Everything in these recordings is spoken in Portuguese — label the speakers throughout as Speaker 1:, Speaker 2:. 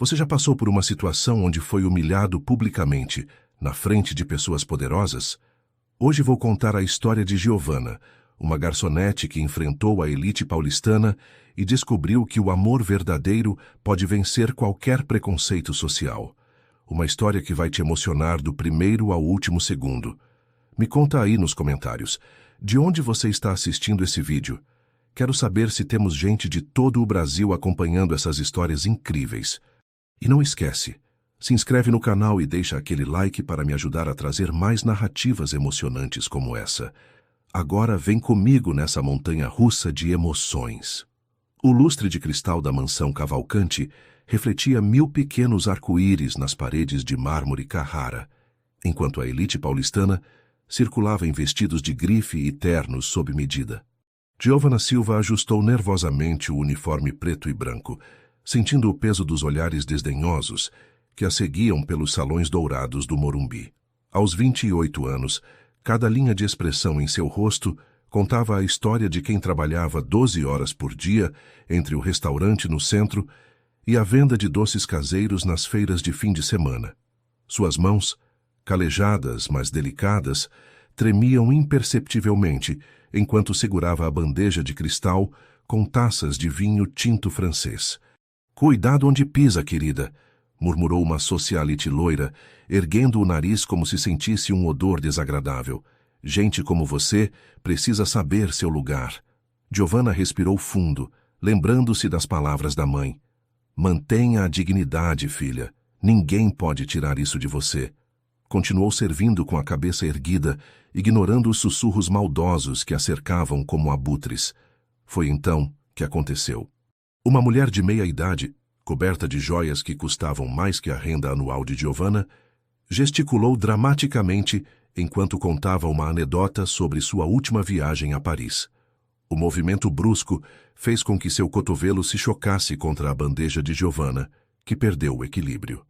Speaker 1: Você já passou por uma situação onde foi humilhado publicamente, na frente de pessoas poderosas? Hoje vou contar a história de Giovana, uma garçonete que enfrentou a elite paulistana e descobriu que o amor verdadeiro pode vencer qualquer preconceito social. Uma história que vai te emocionar do primeiro ao último segundo. Me conta aí nos comentários, de onde você está assistindo esse vídeo? Quero saber se temos gente de todo o Brasil acompanhando essas histórias incríveis. E não esquece, se inscreve no canal e deixa aquele like para me ajudar a trazer mais narrativas emocionantes como essa. Agora vem comigo nessa montanha-russa de emoções. O lustre de cristal da mansão Cavalcante refletia 1000 pequenos arco-íris nas paredes de mármore Carrara, enquanto a elite paulistana circulava em vestidos de grife e ternos sob medida. Giovana Silva ajustou nervosamente o uniforme preto e branco, sentindo o peso dos olhares desdenhosos que a seguiam pelos salões dourados do Morumbi. Aos 28 anos, cada linha de expressão em seu rosto contava a história de quem trabalhava 12 horas por dia entre o restaurante no centro e a venda de doces caseiros nas feiras de fim de semana. Suas mãos, calejadas, mas delicadas, tremiam imperceptivelmente enquanto segurava a bandeja de cristal com taças de vinho tinto francês. "Cuidado onde pisa, querida", murmurou uma socialite loira, erguendo o nariz como se sentisse um odor desagradável. "Gente como você precisa saber seu lugar." Giovana respirou fundo, lembrando-se das palavras da mãe. "Mantenha a dignidade, filha. Ninguém pode tirar isso de você." Continuou servindo com a cabeça erguida, ignorando os sussurros maldosos que a cercavam como abutres. Foi então que aconteceu. Uma mulher de meia idade, coberta de joias que custavam mais que a renda anual de Giovana, gesticulou dramaticamente enquanto contava uma anedota sobre sua última viagem a Paris. O movimento brusco fez com que seu cotovelo se chocasse contra a bandeja de Giovana, que perdeu o equilíbrio.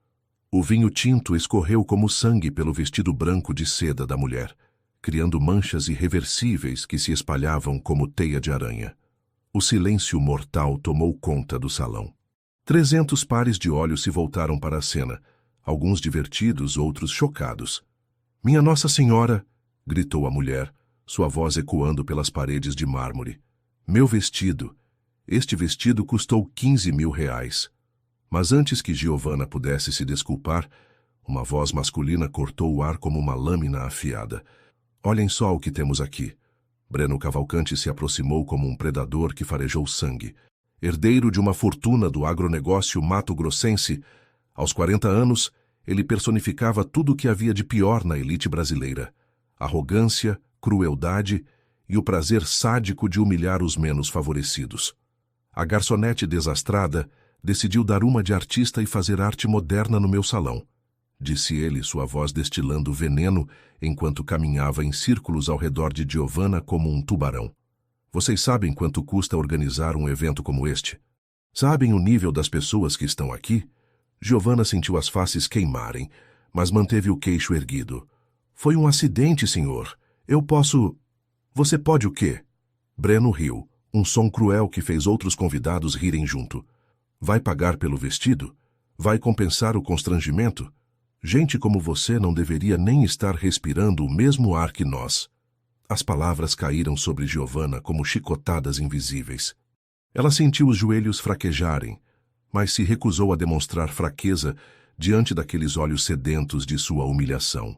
Speaker 1: O vinho tinto escorreu como sangue pelo vestido branco de seda da mulher, criando manchas irreversíveis que se espalhavam como teia de aranha. O silêncio mortal tomou conta do salão. 300 pares de olhos se voltaram para a cena, alguns divertidos, outros chocados. "Minha Nossa Senhora!" gritou a mulher, sua voz ecoando pelas paredes de mármore. "Meu vestido! Este vestido custou 15.000 reais." Mas antes que Giovana pudesse se desculpar, uma voz masculina cortou o ar como uma lâmina afiada. "Olhem só o que temos aqui." Breno Cavalcante se aproximou como um predador que farejou sangue. Herdeiro de uma fortuna do agronegócio mato-grossense, aos 40 anos, ele personificava tudo o que havia de pior na elite brasileira: arrogância, crueldade e o prazer sádico de humilhar os menos favorecidos. A garçonete desastrada decidiu dar uma de artista e fazer arte moderna no meu salão, disse ele, sua voz destilando veneno enquanto caminhava em círculos ao redor de Giovana como um tubarão. "Vocês sabem quanto custa organizar um evento como este? Sabem o nível das pessoas que estão aqui?" Giovana sentiu as faces queimarem, mas manteve o queixo erguido. "Foi um acidente, senhor. Eu posso..." "Você pode o quê?" Breno riu, um som cruel que fez outros convidados rirem junto. "Vai pagar pelo vestido? Vai compensar o constrangimento? Gente como você não deveria nem estar respirando o mesmo ar que nós." As palavras caíram sobre Giovana como chicotadas invisíveis. Ela sentiu os joelhos fraquejarem, mas se recusou a demonstrar fraqueza diante daqueles olhos sedentos de sua humilhação.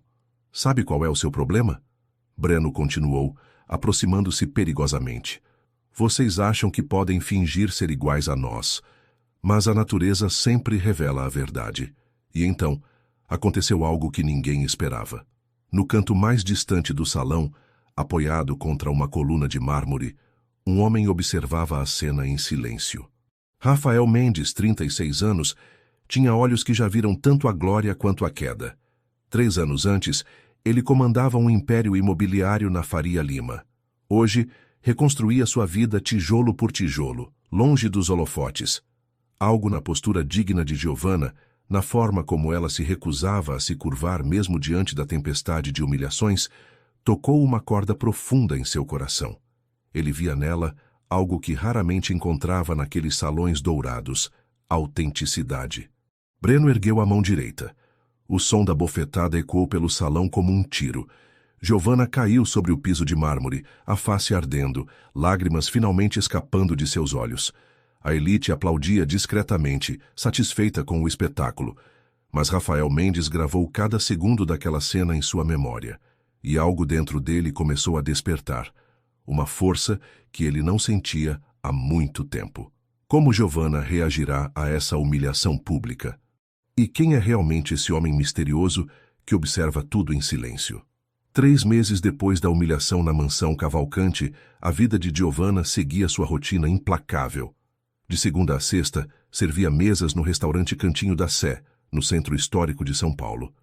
Speaker 1: "Sabe qual é o seu problema?" Breno continuou, aproximando-se perigosamente. "Vocês acham que podem fingir ser iguais a nós, mas a natureza sempre revela a verdade." E então, aconteceu algo que ninguém esperava. No canto mais distante do salão, apoiado contra uma coluna de mármore, um homem observava a cena em silêncio. Rafael Mendes, 36 anos, tinha olhos que já viram tanto a glória quanto a queda. 3 anos antes, ele comandava um império imobiliário na Faria Lima. Hoje, reconstruía sua vida tijolo por tijolo, longe dos holofotes. Algo na postura digna de Giovana, na forma como ela se recusava a se curvar mesmo diante da tempestade de humilhações, tocou uma corda profunda em seu coração. Ele via nela algo que raramente encontrava naqueles salões dourados: autenticidade. Breno ergueu a mão direita. O som da bofetada ecoou pelo salão como um tiro. Giovanna caiu sobre o piso de mármore, a face ardendo, lágrimas finalmente escapando de seus olhos. A elite aplaudia discretamente, satisfeita com o espetáculo. Mas Rafael Mendes gravou cada segundo daquela cena em sua memória. E algo dentro dele começou a despertar. Uma força que ele não sentia há muito tempo. Como Giovanna reagirá a essa humilhação pública? E quem é realmente esse homem misterioso que observa tudo em silêncio? 3 meses depois da humilhação na mansão Cavalcante, a vida de Giovanna seguia sua rotina implacável. De segunda a sexta, servia mesas no restaurante Cantinho da Sé, no centro histórico de São Paulo.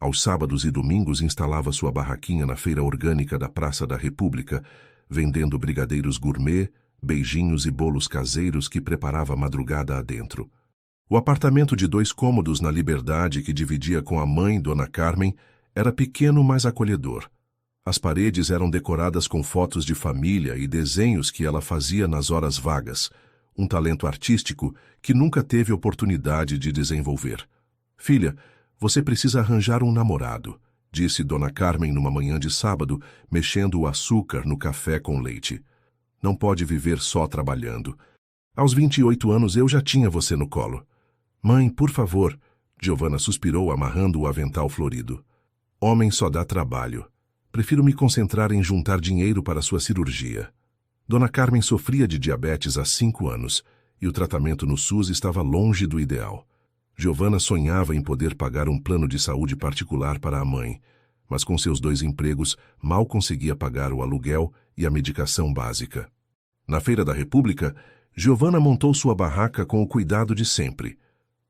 Speaker 1: Aos sábados e domingos instalava sua barraquinha na feira orgânica da Praça da República, vendendo brigadeiros gourmet, beijinhos e bolos caseiros que preparava madrugada adentro. O apartamento de 2 cômodos na Liberdade que dividia com a mãe, Dona Carmen, era pequeno, mas acolhedor. As paredes eram decoradas com fotos de família e desenhos que ela fazia nas horas vagas, um talento artístico que nunca teve oportunidade de desenvolver. "Filha, você precisa arranjar um namorado", disse Dona Carmen numa manhã de sábado, mexendo o açúcar no café com leite. "Não pode viver só trabalhando. Aos 28 anos eu já tinha você no colo." "Mãe, por favor", Giovanna suspirou, amarrando o avental florido. "Homem só dá trabalho. Prefiro me concentrar em juntar dinheiro para sua cirurgia." Dona Carmen sofria de diabetes há 5 anos e o tratamento no SUS estava longe do ideal. Giovanna sonhava em poder pagar um plano de saúde particular para a mãe, mas com seus 2 empregos mal conseguia pagar o aluguel e a medicação básica. Na Feira da República, Giovanna montou sua barraca com o cuidado de sempre.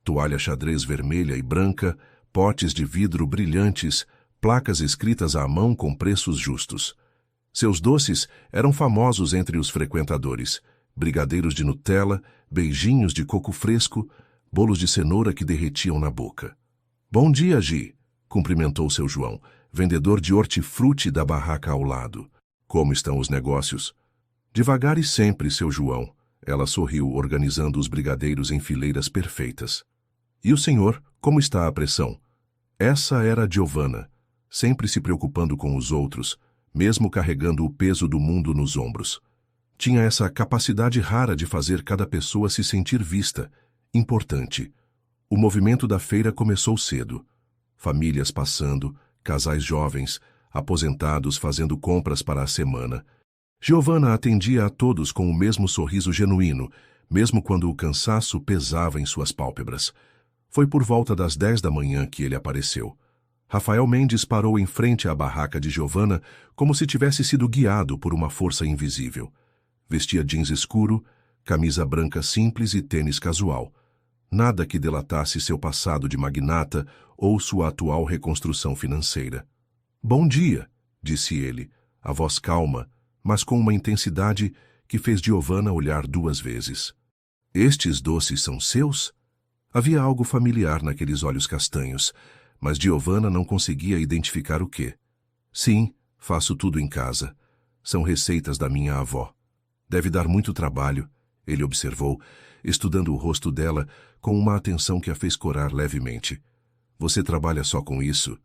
Speaker 1: Toalha xadrez vermelha e branca, potes de vidro brilhantes, placas escritas à mão com preços justos. Seus doces eram famosos entre os frequentadores: brigadeiros de Nutella, beijinhos de coco fresco, bolos de cenoura que derretiam na boca. "Bom dia, Gi", cumprimentou seu João, vendedor de hortifruti da barraca ao lado. "Como estão os negócios?" "Devagar e sempre, seu João." Ela sorriu, organizando os brigadeiros em fileiras perfeitas. "E o senhor, como está a pressão?" Essa era Giovanna, sempre se preocupando com os outros, mesmo carregando o peso do mundo nos ombros. Tinha essa capacidade rara de fazer cada pessoa se sentir vista, importante. O movimento da feira começou cedo. Famílias passando, casais jovens, aposentados fazendo compras para a semana. Giovanna atendia a todos com o mesmo sorriso genuíno, mesmo quando o cansaço pesava em suas pálpebras. Foi por volta das 10 da manhã que ele apareceu. Rafael Mendes parou em frente à barraca de Giovanna como se tivesse sido guiado por uma força invisível. Vestia jeans escuro, camisa branca simples e tênis casual. Nada que delatasse seu passado de magnata ou sua atual reconstrução financeira. "Bom dia", disse ele, a voz calma, mas com uma intensidade que fez Giovanna olhar 2 vezes. "Estes doces são seus?" Havia algo familiar naqueles olhos castanhos, mas Giovanna não conseguia identificar o quê. "Sim, faço tudo em casa. São receitas da minha avó." "Deve dar muito trabalho", ele observou, estudando o rosto dela com uma atenção que a fez corar levemente. "Você trabalha só com isso?"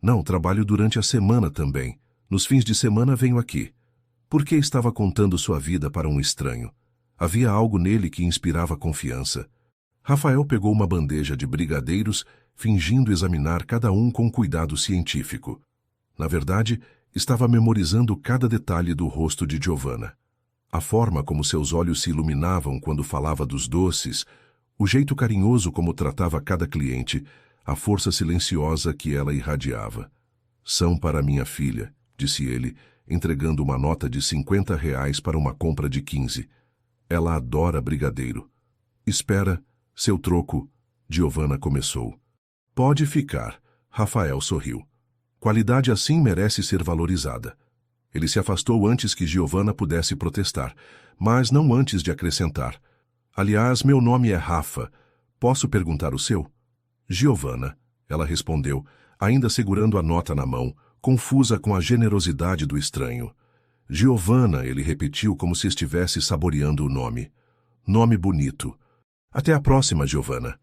Speaker 1: "Não, trabalho durante a semana também. Nos fins de semana venho aqui." Por que estava contando sua vida para um estranho? Havia algo nele que inspirava confiança. Rafael pegou uma bandeja de brigadeiros, fingindo examinar cada um com cuidado científico. Na verdade, estava memorizando cada detalhe do rosto de Giovanna. A forma como seus olhos se iluminavam quando falava dos doces, o jeito carinhoso como tratava cada cliente, a força silenciosa que ela irradiava. "São para minha filha", disse ele, entregando uma nota de R$ 50 para uma compra de 15. "Ela adora brigadeiro." "Espera, seu troco", Giovanna começou. "Pode ficar", Rafael sorriu. "Qualidade assim merece ser valorizada." Ele se afastou antes que Giovanna pudesse protestar, mas não antes de acrescentar: "Aliás, meu nome é Rafa. Posso perguntar o seu?" "Giovanna", ela respondeu, ainda segurando a nota na mão, confusa com a generosidade do estranho. "Giovanna", ele repetiu como se estivesse saboreando o nome. "Nome bonito. Até a próxima, Giovanna."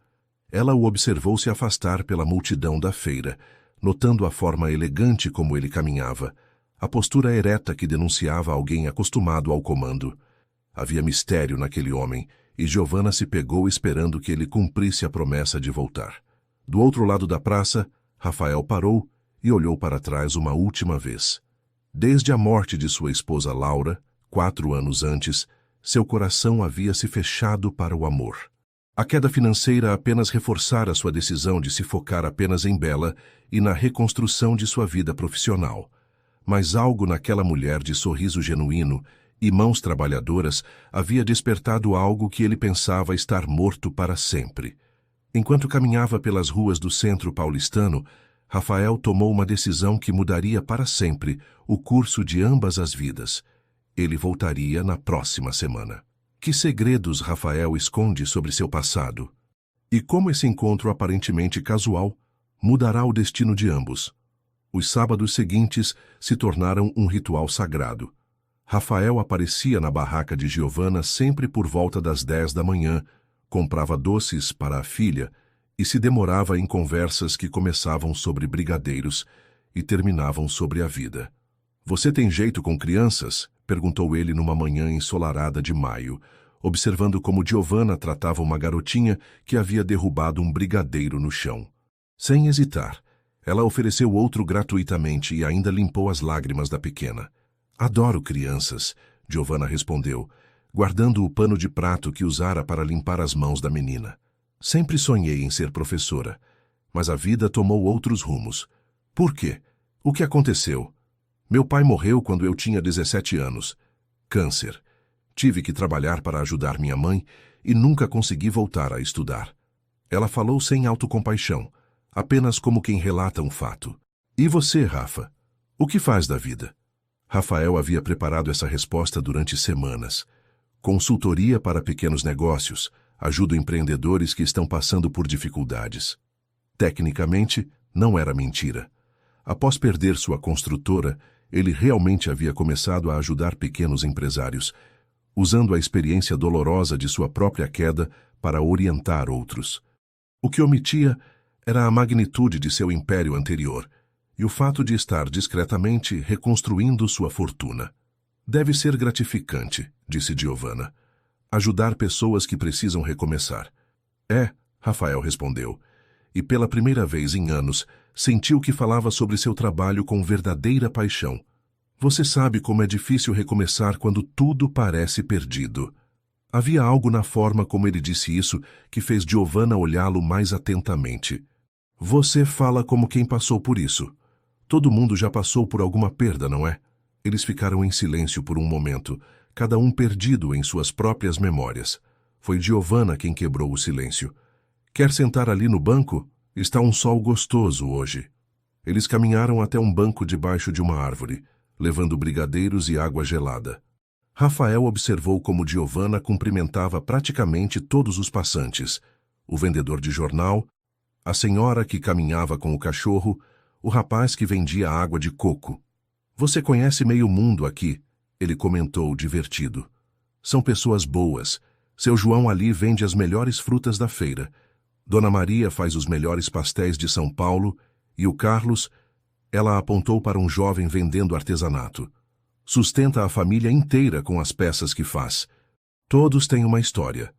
Speaker 1: Ela o observou se afastar pela multidão da feira, notando a forma elegante como ele caminhava, a postura ereta que denunciava alguém acostumado ao comando. Havia mistério naquele homem, e Giovanna se pegou esperando que ele cumprisse a promessa de voltar. Do outro lado da praça, Rafael parou e olhou para trás uma última vez. Desde a morte de sua esposa Laura, 4 anos antes, seu coração havia se fechado para o amor. A queda financeira apenas reforçara sua decisão de se focar apenas em Bela e na reconstrução de sua vida profissional. Mas algo naquela mulher de sorriso genuíno e mãos trabalhadoras havia despertado algo que ele pensava estar morto para sempre. Enquanto caminhava pelas ruas do centro paulistano, Rafael tomou uma decisão que mudaria para sempre o curso de ambas as vidas. Ele voltaria na próxima semana. Que segredos Rafael esconde sobre seu passado? E como esse encontro aparentemente casual mudará o destino de ambos? Os sábados seguintes se tornaram um ritual sagrado. Rafael aparecia na barraca de Giovanna sempre por volta das 10 da manhã, comprava doces para a filha e se demorava em conversas que começavam sobre brigadeiros e terminavam sobre a vida. "Você tem jeito com crianças?" perguntou ele numa manhã ensolarada de maio, observando como Giovanna tratava uma garotinha que havia derrubado um brigadeiro no chão. Sem hesitar, ela ofereceu outro gratuitamente e ainda limpou as lágrimas da pequena. "Adoro crianças", Giovanna respondeu, guardando o pano de prato que usara para limpar as mãos da menina. "Sempre sonhei em ser professora, mas a vida tomou outros rumos." "Por quê? O que aconteceu?" "Meu pai morreu quando eu tinha 17 anos. Câncer. Tive que trabalhar para ajudar minha mãe e nunca consegui voltar a estudar." Ela falou sem autocompaixão, apenas como quem relata um fato. "E você, Rafa? O que faz da vida?" Rafael havia preparado essa resposta durante semanas. Consultoria para pequenos negócios, ajuda empreendedores que estão passando por dificuldades. Tecnicamente, não era mentira. Após perder sua construtora, ele realmente havia começado a ajudar pequenos empresários, usando a experiência dolorosa de sua própria queda para orientar outros. O que omitia era a magnitude de seu império anterior e o fato de estar discretamente reconstruindo sua fortuna. "Deve ser gratificante", disse Giovanna, "ajudar pessoas que precisam recomeçar." "É", Rafael respondeu, e pela primeira vez em anos sentiu que falava sobre seu trabalho com verdadeira paixão. "Você sabe como é difícil recomeçar quando tudo parece perdido." Havia algo na forma como ele disse isso que fez Giovanna olhá-lo mais atentamente. "Você fala como quem passou por isso. Todo mundo já passou por alguma perda, não é?" Eles ficaram em silêncio por um momento, cada um perdido em suas próprias memórias. Foi Giovanna quem quebrou o silêncio. "Quer sentar ali no banco? Está um sol gostoso hoje." Eles caminharam até um banco debaixo de uma árvore, levando brigadeiros e água gelada. Rafael observou como Giovanna cumprimentava praticamente todos os passantes: o vendedor de jornal, a senhora que caminhava com o cachorro, o rapaz que vendia água de coco. "Você conhece meio mundo aqui", ele comentou, divertido. "São pessoas boas. Seu João ali vende as melhores frutas da feira. Dona Maria faz os melhores pastéis de São Paulo e o Carlos," ela apontou para um jovem vendendo artesanato, "sustenta a família inteira com as peças que faz. Todos têm uma história."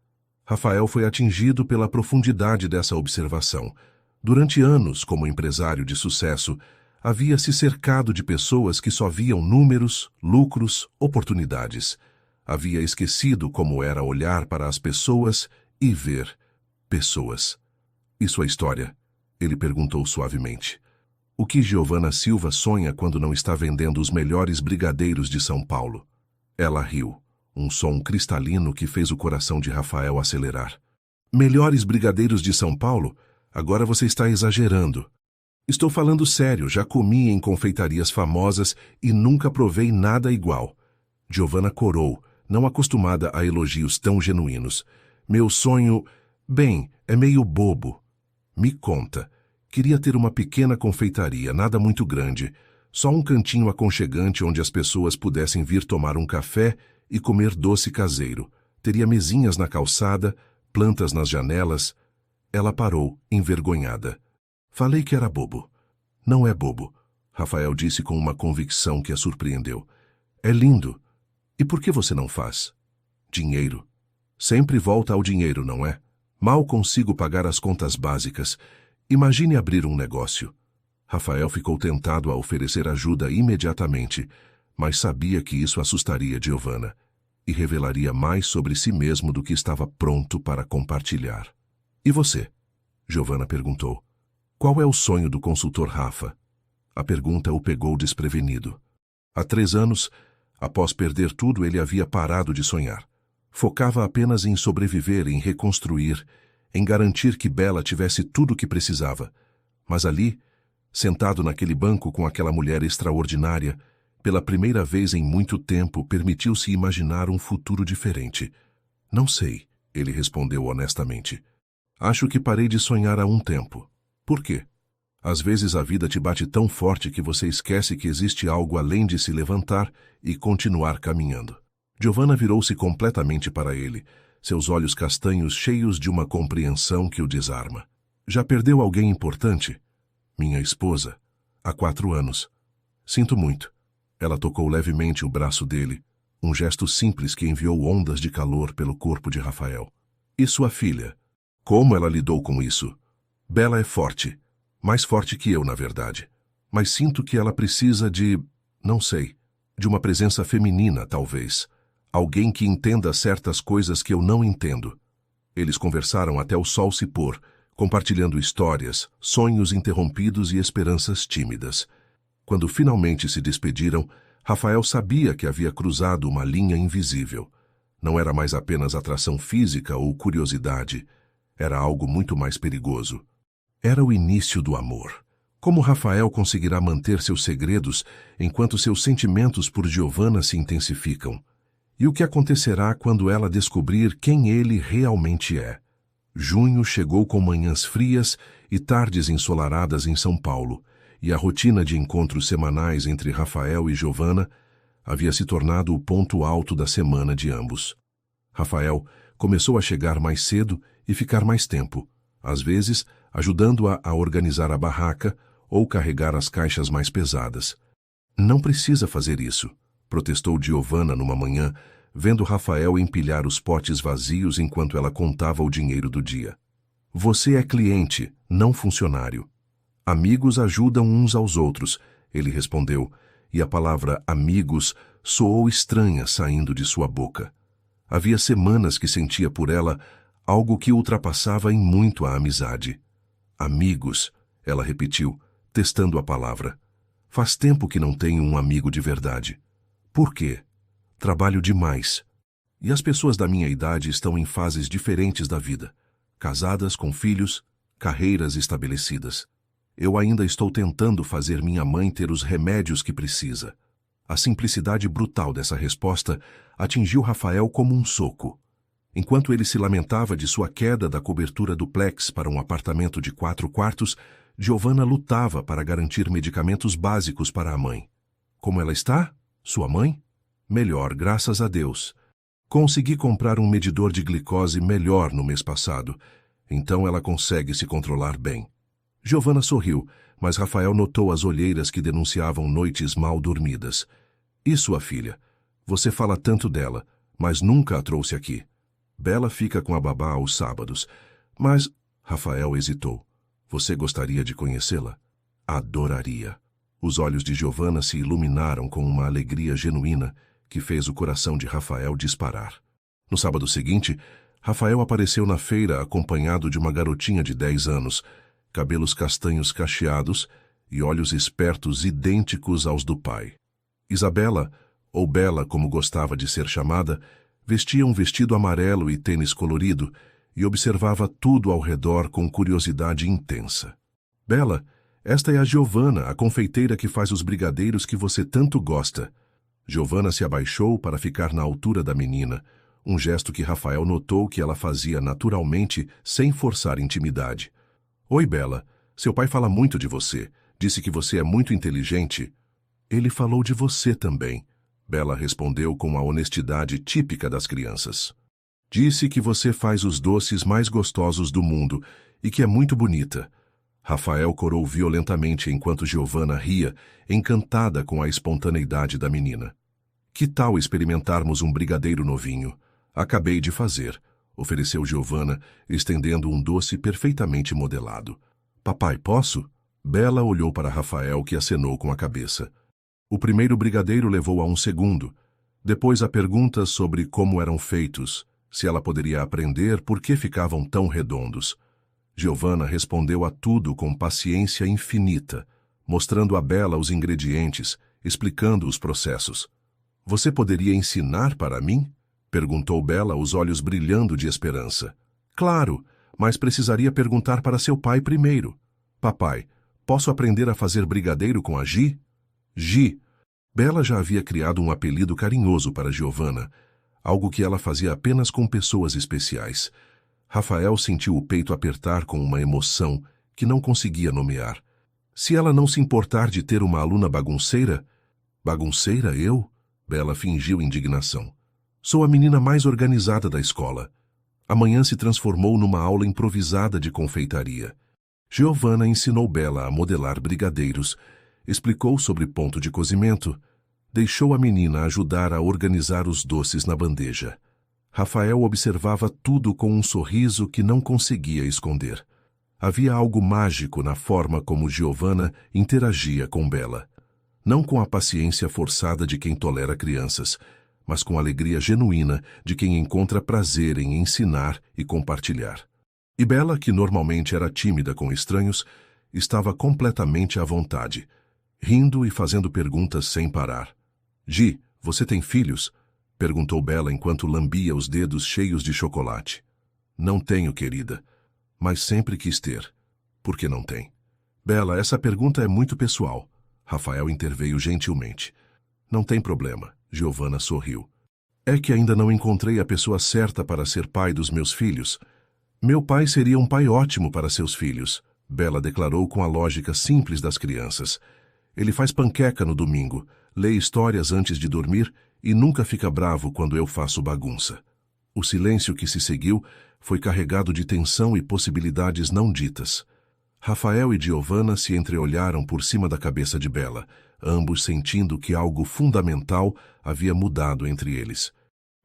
Speaker 1: Rafael foi atingido pela profundidade dessa observação. Durante anos, como empresário de sucesso, havia se cercado de pessoas que só viam números, lucros, oportunidades. Havia esquecido como era olhar para as pessoas e ver pessoas. "E sua história?" ele perguntou suavemente. "O que Giovanna Silva sonha quando não está vendendo os melhores brigadeiros de São Paulo?" Ela riu, um som cristalino que fez o coração de Rafael acelerar. "Melhores brigadeiros de São Paulo? Agora você está exagerando." "Estou falando sério, já comi em confeitarias famosas e nunca provei nada igual." Giovanna corou, não acostumada a elogios tão genuínos. "Meu sonho, bem, é meio bobo." "Me conta." "Queria ter uma pequena confeitaria, nada muito grande, só um cantinho aconchegante onde as pessoas pudessem vir tomar um café e comer doce caseiro. Teria mesinhas na calçada, plantas nas janelas." Ela parou, envergonhada. Falei que era bobo. Não é bobo, Rafael disse com uma convicção que a surpreendeu. É lindo. E por que você não faz? Dinheiro. Sempre volta ao dinheiro, não é? Mal consigo pagar as contas básicas. Imagine abrir um negócio. Rafael ficou tentado a oferecer ajuda imediatamente, mas sabia que isso assustaria Giovanna e revelaria mais sobre si mesmo do que estava pronto para compartilhar. E você? Giovanna perguntou. Qual é o sonho do consultor Rafa? A pergunta o pegou desprevenido. Há 3 anos, após perder tudo, ele havia parado de sonhar. Focava apenas em sobreviver, em reconstruir, em garantir que Bela tivesse tudo o que precisava. Mas ali, sentado naquele banco com aquela mulher extraordinária, pela primeira vez em muito tempo, permitiu-se imaginar um futuro diferente. Não sei, ele respondeu honestamente. Acho que parei de sonhar há um tempo. Por quê? Às vezes a vida te bate tão forte que você esquece que existe algo além de se levantar e continuar caminhando. Giovanna virou-se completamente para ele, seus olhos castanhos cheios de uma compreensão que o desarma. Já perdeu alguém importante? Minha esposa. Há 4 anos. Sinto muito. Ela tocou levemente o braço dele, um gesto simples que enviou ondas de calor pelo corpo de Rafael. E sua filha? Como ela lidou com isso? Bela é forte. Mais forte que eu, na verdade. Mas sinto que ela precisa de, não sei, de uma presença feminina, talvez. Alguém que entenda certas coisas que eu não entendo. Eles conversaram até o sol se pôr, compartilhando histórias, sonhos interrompidos e esperanças tímidas. Quando finalmente se despediram, Rafael sabia que havia cruzado uma linha invisível. Não era mais apenas atração física ou curiosidade. Era algo muito mais perigoso. Era o início do amor. Como Rafael conseguirá manter seus segredos enquanto seus sentimentos por Giovanna se intensificam? E o que acontecerá quando ela descobrir quem ele realmente é? Junho chegou com manhãs frias e tardes ensolaradas em São Paulo, e a rotina de encontros semanais entre Rafael e Giovanna havia se tornado o ponto alto da semana de ambos. Rafael começou a chegar mais cedo e ficar mais tempo, às vezes ajudando-a a organizar a barraca ou carregar as caixas mais pesadas. Não precisa fazer isso, protestou Giovanna numa manhã, vendo Rafael empilhar os potes vazios enquanto ela contava o dinheiro do dia. Você é cliente, não funcionário. Amigos ajudam uns aos outros, ele respondeu, e a palavra amigos soou estranha saindo de sua boca. Havia semanas que sentia por ela algo que ultrapassava em muito a amizade. Amigos, ela repetiu, testando a palavra. Faz tempo que não tenho um amigo de verdade. Por quê? Trabalho demais. E as pessoas da minha idade estão em fases diferentes da vida. Casadas, com filhos, carreiras estabelecidas. Eu ainda estou tentando fazer minha mãe ter os remédios que precisa. A simplicidade brutal dessa resposta atingiu Rafael como um soco. Enquanto ele se lamentava de sua queda da cobertura duplex para um apartamento de 4 quartos, Giovanna lutava para garantir medicamentos básicos para a mãe. Como ela está? Sua mãe? Melhor, graças a Deus. Consegui comprar um medidor de glicose melhor no mês passado, então ela consegue se controlar bem. Giovanna sorriu, mas Rafael notou as olheiras que denunciavam noites mal dormidas. E sua filha? Você fala tanto dela, mas nunca a trouxe aqui. Bela fica com a babá aos sábados. Mas, Rafael hesitou. Você gostaria de conhecê-la? Adoraria. Os olhos de Giovanna se iluminaram com uma alegria genuína que fez o coração de Rafael disparar. No sábado seguinte, Rafael apareceu na feira acompanhado de uma garotinha de 10 anos, cabelos castanhos cacheados e olhos espertos idênticos aos do pai. Isabela, ou Bela como gostava de ser chamada, vestia um vestido amarelo e tênis colorido e observava tudo ao redor com curiosidade intensa. Bela, esta é a Giovanna, a confeiteira que faz os brigadeiros que você tanto gosta. Giovanna se abaixou para ficar na altura da menina, um gesto que Rafael notou que ela fazia naturalmente, sem forçar intimidade. Oi, Bela. Seu pai fala muito de você. Disse que você é muito inteligente. Ele falou de você também. Bela respondeu com a honestidade típica das crianças. Disse que você faz os doces mais gostosos do mundo E que é muito bonita. Rafael corou violentamente enquanto Giovanna ria, encantada com a espontaneidade da menina. Que tal experimentarmos um brigadeiro novinho? Acabei de fazer, ofereceu Giovanna, estendendo um doce perfeitamente modelado. Papai, posso? Bela olhou para Rafael, que acenou com a cabeça. O primeiro brigadeiro levou a um segundo. Depois a pergunta sobre como eram feitos, se ela poderia aprender por que ficavam tão redondos. Giovanna respondeu a tudo com paciência infinita, mostrando a Bela os ingredientes, explicando os processos. Você poderia ensinar para mim? Perguntou Bela, os olhos brilhando de esperança. Claro, mas precisaria perguntar para seu pai primeiro. Papai, posso aprender a fazer brigadeiro com a Gi? Gi. Bela já havia criado um apelido carinhoso para Giovanna, algo que ela fazia apenas com pessoas especiais. Rafael sentiu o peito apertar com uma emoção que não conseguia nomear. Se ela não se importar de ter uma aluna bagunceira... Bagunceira, eu? Bela fingiu indignação. Sou a menina mais organizada da escola. Amanhã se transformou numa aula improvisada de confeitaria. Giovanna ensinou Bela a modelar brigadeiros, explicou sobre ponto de cozimento, deixou a menina ajudar a organizar os doces na bandeja. Rafael observava tudo com um sorriso que não conseguia esconder. Havia algo mágico na forma como Giovanna interagia com Bela. Não com a paciência forçada de quem tolera crianças, mas com a alegria genuína de quem encontra prazer em ensinar e compartilhar. E Bela, que normalmente era tímida com estranhos, estava completamente à vontade, rindo e fazendo perguntas sem parar. Gi, você tem filhos? Perguntou Bela enquanto lambia os dedos cheios de chocolate. Não tenho, querida, mas sempre quis ter. Por que não tem? Bela, essa pergunta é muito pessoal. Rafael interveio gentilmente. Não tem problema, Giovanna sorriu. É que ainda não encontrei a pessoa certa para ser pai dos meus filhos. Meu pai seria um pai ótimo para seus filhos, Bela declarou com a lógica simples das crianças. Ele faz panqueca no domingo, lê histórias antes de dormir e nunca fica bravo quando eu faço bagunça. O silêncio que se seguiu foi carregado de tensão e possibilidades não ditas. Rafael e Giovanna se entreolharam por cima da cabeça de Bela, ambos sentindo que algo fundamental havia mudado entre eles.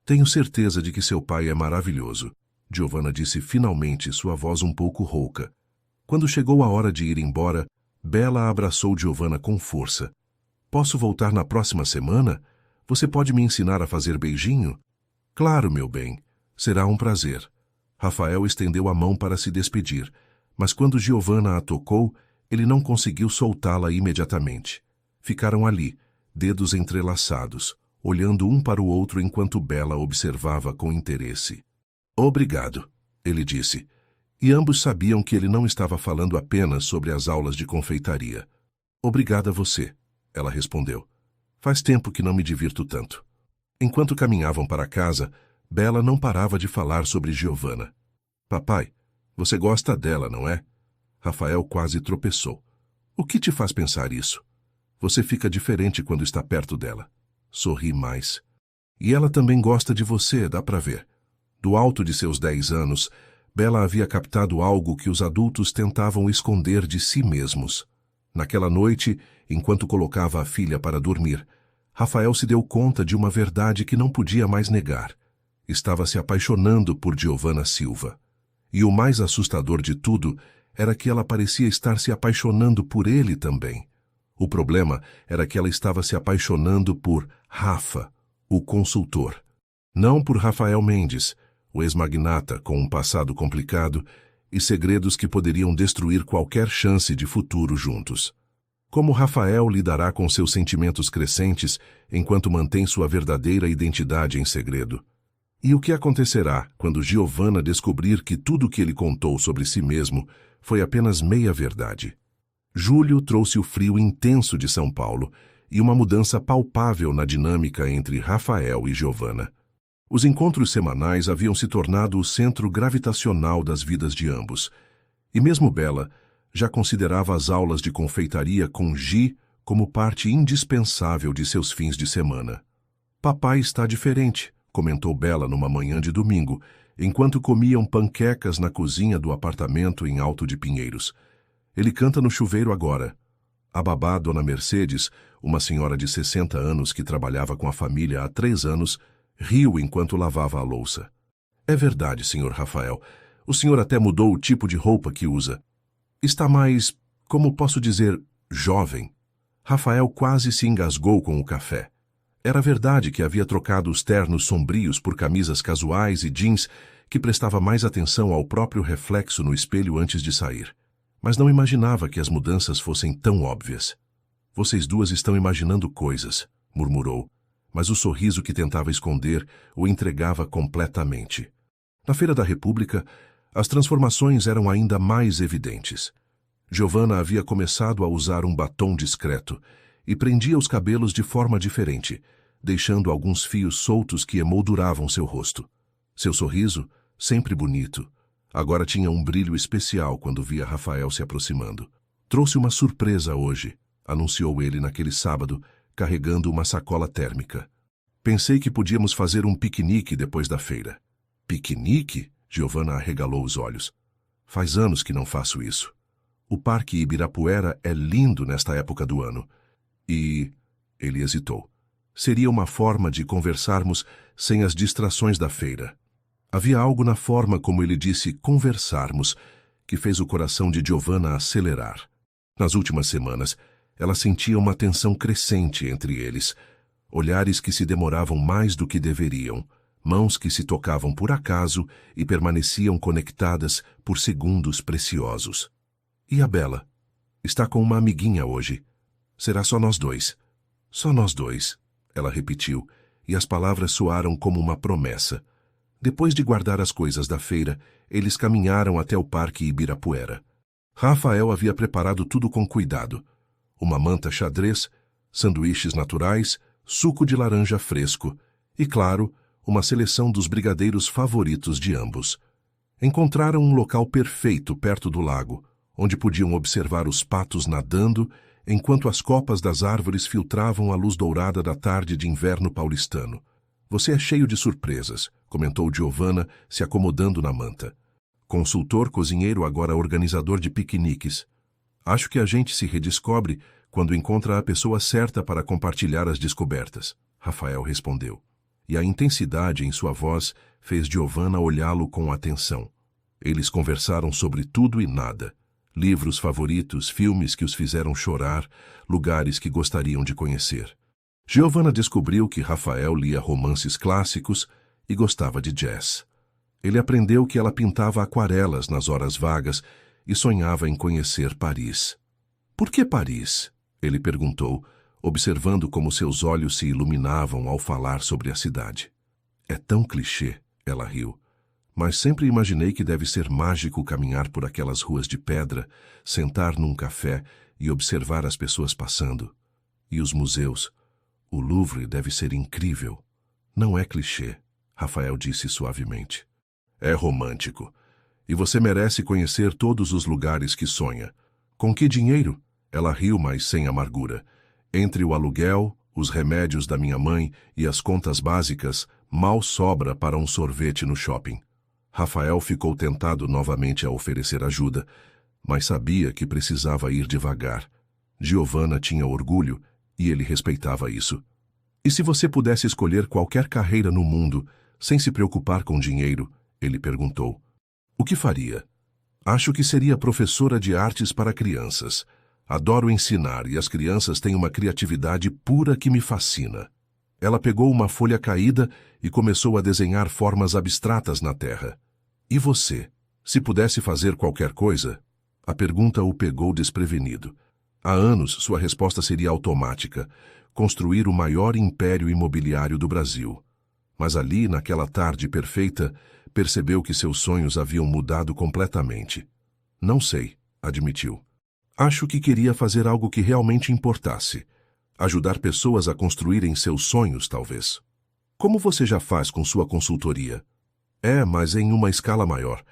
Speaker 1: Tenho certeza de que seu pai é maravilhoso, Giovanna disse finalmente, sua voz um pouco rouca. Quando chegou a hora de ir embora, Bela abraçou Giovanna com força. Posso voltar na próxima semana? Você pode me ensinar a fazer beijinho? Claro, meu bem. Será um prazer. Rafael estendeu a mão para se despedir, mas quando Giovanna a tocou, ele não conseguiu soltá-la imediatamente. Ficaram ali, dedos entrelaçados, olhando um para o outro enquanto Bela observava com interesse. Obrigado, ele disse, e ambos sabiam que ele não estava falando apenas sobre as aulas de confeitaria. Obrigada a você, ela respondeu. Faz tempo que não me divirto tanto. Enquanto caminhavam para casa, Bela não parava de falar sobre Giovanna. Papai, você gosta dela, não é? Rafael quase tropeçou. O que te faz pensar isso? Você fica diferente quando está perto dela. Sorri mais. E ela também gosta de você, dá para ver. Do alto de seus 10 anos, Bela havia captado algo que os adultos tentavam esconder de si mesmos. Naquela noite, enquanto colocava a filha para dormir, Rafael se deu conta de uma verdade que não podia mais negar. Estava se apaixonando por Giovanna Silva. E o mais assustador de tudo era que ela parecia estar se apaixonando por ele também. O problema era que ela estava se apaixonando por Rafa, o consultor. Não por Rafael Mendes, o ex-magnata com um passado complicado e segredos que poderiam destruir qualquer chance de futuro juntos. Como Rafael lidará com seus sentimentos crescentes enquanto mantém sua verdadeira identidade em segredo? E o que acontecerá quando Giovanna descobrir que tudo o que ele contou sobre si mesmo foi apenas meia-verdade? Julho trouxe o frio intenso de São Paulo e uma mudança palpável na dinâmica entre Rafael e Giovanna. Os encontros semanais haviam se tornado o centro gravitacional das vidas de ambos, e mesmo Bela já considerava as aulas de confeitaria com Gi como parte indispensável de seus fins de semana. Papai está diferente, comentou Bela numa manhã de domingo, enquanto comiam panquecas na cozinha do apartamento em Alto de Pinheiros. Ele canta no chuveiro agora. A babá, Dona Mercedes, uma senhora de 60 anos que trabalhava com a família há 3 anos, riu enquanto lavava a louça. É verdade, Sr. Rafael. O senhor até mudou o tipo de roupa que usa. Está mais, como posso dizer, jovem. Rafael quase se engasgou com o café. Era verdade que havia trocado os ternos sombrios por camisas casuais e jeans que prestava mais atenção ao próprio reflexo no espelho antes de sair. Mas não imaginava que as mudanças fossem tão óbvias. Vocês duas estão imaginando coisas, murmurou, mas o sorriso que tentava esconder o entregava completamente. Na Feira da República, as transformações eram ainda mais evidentes. Giovanna havia começado a usar um batom discreto e prendia os cabelos de forma diferente, deixando alguns fios soltos que emolduravam seu rosto. Seu sorriso, sempre bonito, agora tinha um brilho especial quando via Rafael se aproximando. Trouxe uma surpresa hoje, anunciou ele naquele sábado, carregando uma sacola térmica. Pensei que podíamos fazer um piquenique depois da feira. Piquenique? Giovanna arregalou os olhos. Faz anos que não faço isso. O Parque Ibirapuera é lindo nesta época do ano. E... ele hesitou. Seria uma forma de conversarmos sem as distrações da feira. Havia algo na forma como ele disse conversarmos que fez o coração de Giovanna acelerar. Nas últimas semanas, ela sentia uma tensão crescente entre eles, olhares que se demoravam mais do que deveriam, mãos que se tocavam por acaso e permaneciam conectadas por segundos preciosos. E a Bela? Está com uma amiguinha hoje. Será só nós dois. Só nós dois, ela repetiu, e as palavras soaram como uma promessa. Depois de guardar as coisas da feira, eles caminharam até o Parque Ibirapuera. Rafael havia preparado tudo com cuidado. Uma manta xadrez, sanduíches naturais, suco de laranja fresco e, claro, uma seleção dos brigadeiros favoritos de ambos. Encontraram um local perfeito perto do lago, onde podiam observar os patos nadando enquanto as copas das árvores filtravam a luz dourada da tarde de inverno paulistano. Você é cheio de surpresas, comentou Giovanna, se acomodando na manta. Consultor, cozinheiro, agora organizador de piqueniques. Acho que a gente se redescobre quando encontra a pessoa certa para compartilhar as descobertas, Rafael respondeu. E a intensidade em sua voz fez Giovanna olhá-lo com atenção. Eles conversaram sobre tudo e nada. Livros favoritos, filmes que os fizeram chorar, lugares que gostariam de conhecer. Giovanna descobriu que Rafael lia romances clássicos e gostava de jazz. Ele aprendeu que ela pintava aquarelas nas horas vagas e sonhava em conhecer Paris. Por que Paris? Ele perguntou, observando como seus olhos se iluminavam ao falar sobre a cidade. É tão clichê, ela riu. Mas sempre imaginei que deve ser mágico caminhar por aquelas ruas de pedra, sentar num café e observar as pessoas passando. E os museus. O Louvre deve ser incrível. Não é clichê, Rafael disse suavemente. É romântico. E você merece conhecer todos os lugares que sonha. Com que dinheiro? Ela riu, mas sem amargura. Entre o aluguel, os remédios da minha mãe e as contas básicas, mal sobra para um sorvete no shopping. Rafael ficou tentado novamente a oferecer ajuda, mas sabia que precisava ir devagar. Giovanna tinha orgulho e ele respeitava isso. E se você pudesse escolher qualquer carreira no mundo, sem se preocupar com dinheiro, ele perguntou, o que faria? Acho que seria professora de artes para crianças. Adoro ensinar e as crianças têm uma criatividade pura que me fascina. Ela pegou uma folha caída e começou a desenhar formas abstratas na terra. E você? Se pudesse fazer qualquer coisa? A pergunta o pegou desprevenido. Há anos, sua resposta seria automática: construir o maior império imobiliário do Brasil. Mas ali, naquela tarde perfeita, percebeu que seus sonhos haviam mudado completamente. Não sei, admitiu. Acho que queria fazer algo que realmente importasse. Ajudar pessoas a construírem seus sonhos, talvez. Como você já faz com sua consultoria? Mas em uma escala maior.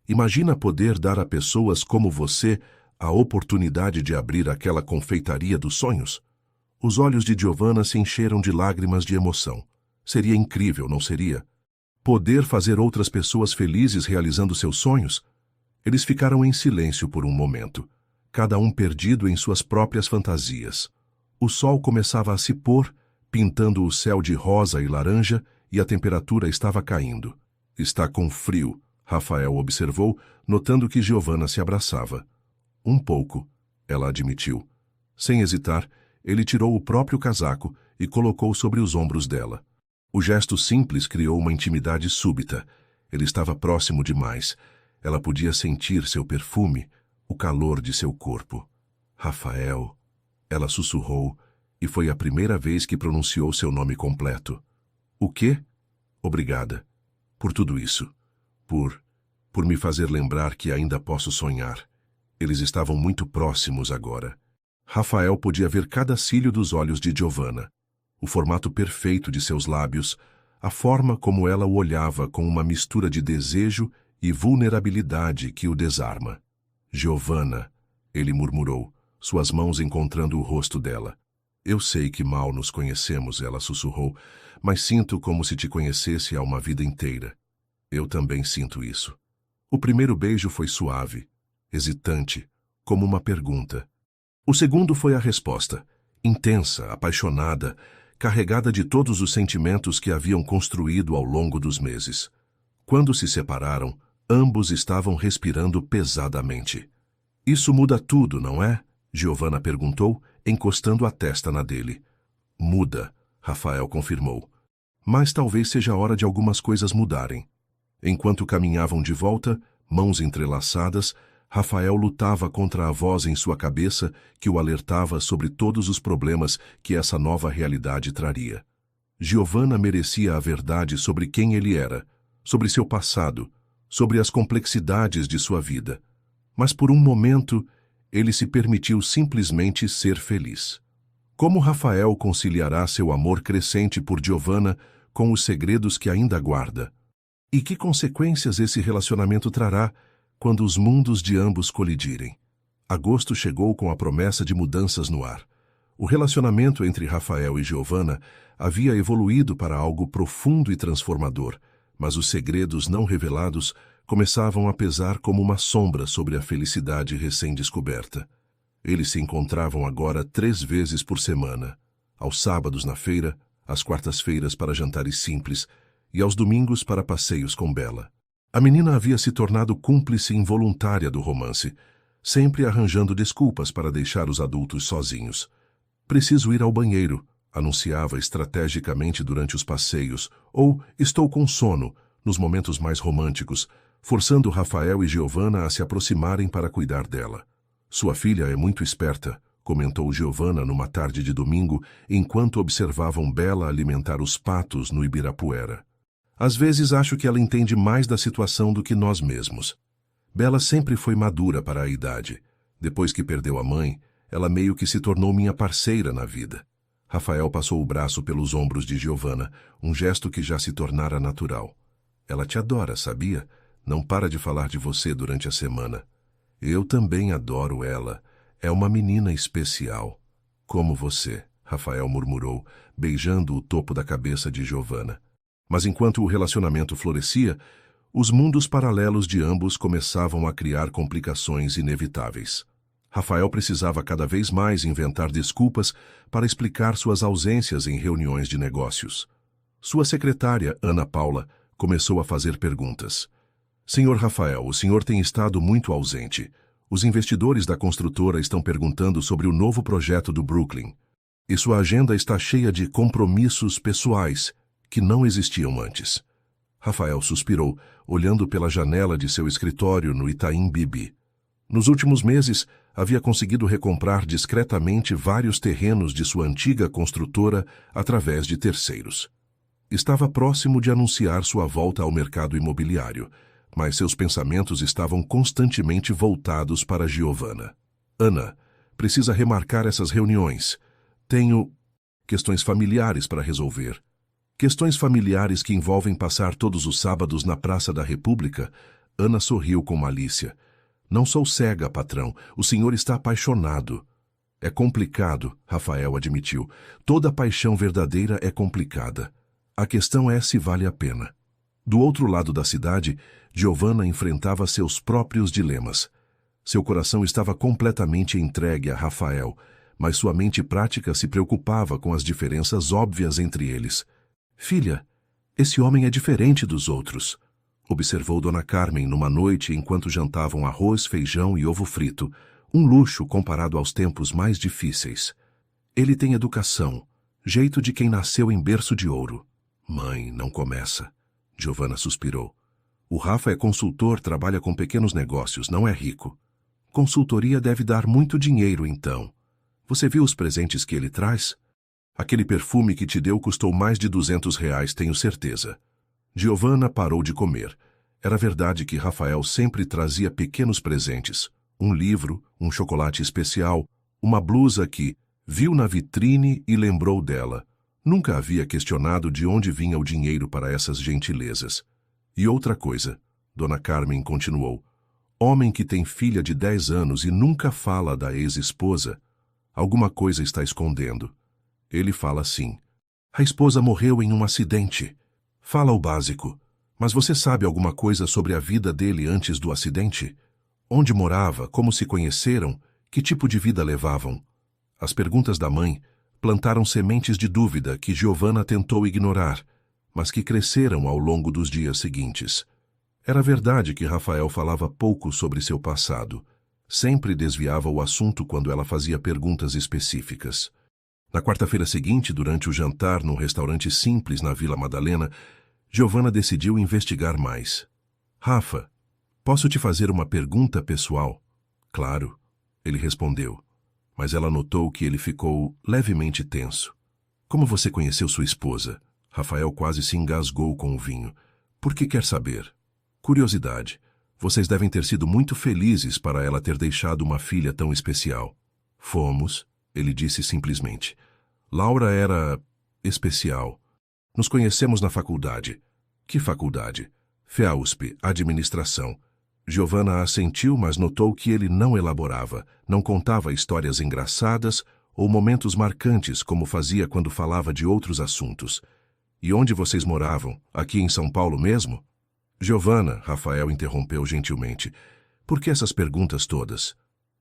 Speaker 1: Imagina poder dar a pessoas como você a oportunidade de abrir aquela confeitaria dos sonhos? Os olhos de Giovanna se encheram de lágrimas de emoção. Seria incrível, não seria? Poder fazer outras pessoas felizes realizando seus sonhos? Eles ficaram em silêncio por um momento, cada um perdido em suas próprias fantasias. O sol começava a se pôr, pintando o céu de rosa e laranja, e a temperatura estava caindo. Está com frio, Rafael observou, notando que Giovanna se abraçava. Um pouco, ela admitiu. Sem hesitar, ele tirou o próprio casaco e colocou sobre os ombros dela. O gesto simples criou uma intimidade súbita. Ele estava próximo demais. Ela podia sentir seu perfume, o calor de seu corpo. Rafael, ela sussurrou, e foi a primeira vez que pronunciou seu nome completo. O quê? Obrigada. Por tudo isso. Por me fazer lembrar que ainda posso sonhar. Eles estavam muito próximos agora. Rafael podia ver cada cílio dos olhos de Giovanna, o formato perfeito de seus lábios, a forma como ela o olhava com uma mistura de desejo e vulnerabilidade que o desarma. Giovanna, ele murmurou, suas mãos encontrando o rosto dela. Eu sei que mal nos conhecemos, ela sussurrou, mas sinto como se te conhecesse há uma vida inteira. Eu também sinto isso. O primeiro beijo foi suave, hesitante, como uma pergunta. O segundo foi a resposta, intensa, apaixonada, carregada de todos os sentimentos que haviam construído ao longo dos meses. Quando se separaram, ambos estavam respirando pesadamente. Isso muda tudo, não é? Giovanna perguntou, encostando a testa na dele. Muda, Rafael confirmou. Mas talvez seja a hora de algumas coisas mudarem. Enquanto caminhavam de volta, mãos entrelaçadas, Rafael lutava contra a voz em sua cabeça que o alertava sobre todos os problemas que essa nova realidade traria. Giovanna merecia a verdade sobre quem ele era, sobre seu passado, sobre as complexidades de sua vida. Mas por um momento, ele se permitiu simplesmente ser feliz. Como Rafael conciliará seu amor crescente por Giovanna com os segredos que ainda guarda? E que consequências esse relacionamento trará quando os mundos de ambos colidirem? Agosto chegou com a promessa de mudanças no ar. O relacionamento entre Rafael e Giovanna havia evoluído para algo profundo e transformador, mas os segredos não revelados começavam a pesar como uma sombra sobre a felicidade recém-descoberta. Eles se encontravam agora 3 vezes por semana, aos sábados na feira, às quartas-feiras para jantares simples e aos domingos para passeios com Bela. A menina havia se tornado cúmplice involuntária do romance, sempre arranjando desculpas para deixar os adultos sozinhos. Preciso ir ao banheiro, anunciava estrategicamente durante os passeios, ou estou com sono, nos momentos mais românticos, forçando Rafael e Giovanna a se aproximarem para cuidar dela. Sua filha é muito esperta, comentou Giovanna numa tarde de domingo, enquanto observavam Bela alimentar os patos no Ibirapuera. Às vezes acho que ela entende mais da situação do que nós mesmos. Bela sempre foi madura para a idade. Depois que perdeu a mãe, ela meio que se tornou minha parceira na vida. Rafael passou o braço pelos ombros de Giovanna, um gesto que já se tornara natural. Ela te adora, sabia? Não para de falar de você durante a semana. Eu também adoro ela. É uma menina especial. Como você, Rafael murmurou, beijando o topo da cabeça de Giovanna. Mas enquanto o relacionamento florescia, os mundos paralelos de ambos começavam a criar complicações inevitáveis. Rafael precisava cada vez mais inventar desculpas para explicar suas ausências em reuniões de negócios. Sua secretária, Ana Paula, começou a fazer perguntas. Senhor Rafael, o senhor tem estado muito ausente. Os investidores da construtora estão perguntando sobre o novo projeto do Brooklyn. E sua agenda está cheia de compromissos pessoais que não existiam antes. Rafael suspirou, olhando pela janela de seu escritório no Itaim Bibi. Nos últimos meses, havia conseguido recomprar discretamente vários terrenos de sua antiga construtora através de terceiros. Estava próximo de anunciar sua volta ao mercado imobiliário, mas seus pensamentos estavam constantemente voltados para Giovanna. Ana, precisa remarcar essas reuniões. Tenho questões familiares para resolver. Questões familiares que envolvem passar todos os sábados na Praça da República? Ana sorriu com malícia. Não sou cega, patrão. O senhor está apaixonado. É complicado, Rafael admitiu. Toda paixão verdadeira é complicada. A questão é se vale a pena. Do outro lado da cidade, Giovanna enfrentava seus próprios dilemas. Seu coração estava completamente entregue a Rafael, mas sua mente prática se preocupava com as diferenças óbvias entre eles. Filha, esse homem é diferente dos outros, observou Dona Carmen numa noite enquanto jantavam arroz, feijão e ovo frito, um luxo comparado aos tempos mais difíceis. Ele tem educação, jeito de quem nasceu em berço de ouro. Mãe, não começa. Giovanna suspirou. O Rafa é consultor, trabalha com pequenos negócios, não é rico. Consultoria deve dar muito dinheiro, então. Você viu os presentes que ele traz? Aquele perfume que te deu custou mais de R$ 200, tenho certeza. Giovanna parou de comer. Era verdade que Rafael sempre trazia pequenos presentes. Um livro, um chocolate especial, uma blusa que viu na vitrine e lembrou dela. Nunca havia questionado de onde vinha o dinheiro para essas gentilezas. E outra coisa, Dona Carmen continuou. Homem que tem filha de 10 anos e nunca fala da ex-esposa, alguma coisa está escondendo. Ele fala assim. A esposa morreu em um acidente. Fala o básico. Mas você sabe alguma coisa sobre a vida dele antes do acidente? Onde morava? Como se conheceram? Que tipo de vida levavam? As perguntas da mãe plantaram sementes de dúvida que Giovanna tentou ignorar, mas que cresceram ao longo dos dias seguintes. Era verdade que Rafael falava pouco sobre seu passado. Sempre desviava o assunto quando ela fazia perguntas específicas. Na quarta-feira seguinte, durante o jantar num restaurante simples na Vila Madalena, Giovanna decidiu investigar mais. Rafa, posso te fazer uma pergunta pessoal? Claro, ele respondeu, mas ela notou que ele ficou levemente tenso. Como você conheceu sua esposa? Rafael quase se engasgou com o vinho. Por que quer saber? Curiosidade. Vocês devem ter sido muito felizes para ela ter deixado uma filha tão especial. Fomos, ele disse simplesmente. Laura era especial. Nos conhecemos na faculdade. Que faculdade? FEAUSP, Administração. Giovanna assentiu, mas notou que ele não elaborava, não contava histórias engraçadas ou momentos marcantes como fazia quando falava de outros assuntos. E onde vocês moravam? Aqui em São Paulo mesmo? Giovanna, Rafael interrompeu gentilmente. Por que essas perguntas todas?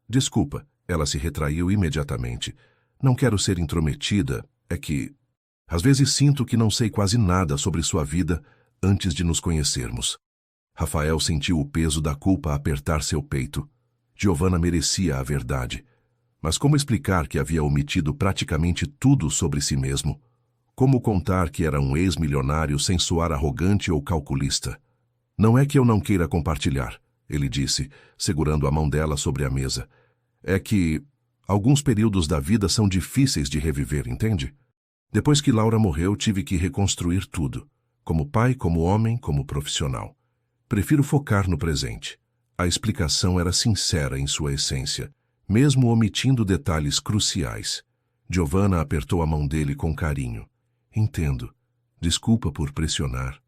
Speaker 1: Desculpa, ela se retraiu imediatamente. Não quero ser intrometida, é que... Às vezes sinto que não sei quase nada sobre sua vida antes de nos conhecermos. Rafael sentiu o peso da culpa apertar seu peito. Giovanna merecia a verdade. Mas como explicar que havia omitido praticamente tudo sobre si mesmo? Como contar que era um ex-milionário sem soar arrogante ou calculista? Não é que eu não queira compartilhar, ele disse, segurando a mão dela sobre a mesa. É que alguns períodos da vida são difíceis de reviver, entende? Depois que Laura morreu, tive que reconstruir tudo. Como pai, como homem, como profissional. Prefiro focar no presente. A explicação era sincera em sua essência, mesmo omitindo detalhes cruciais. Giovanna apertou a mão dele com carinho. Entendo. Desculpa por pressionar.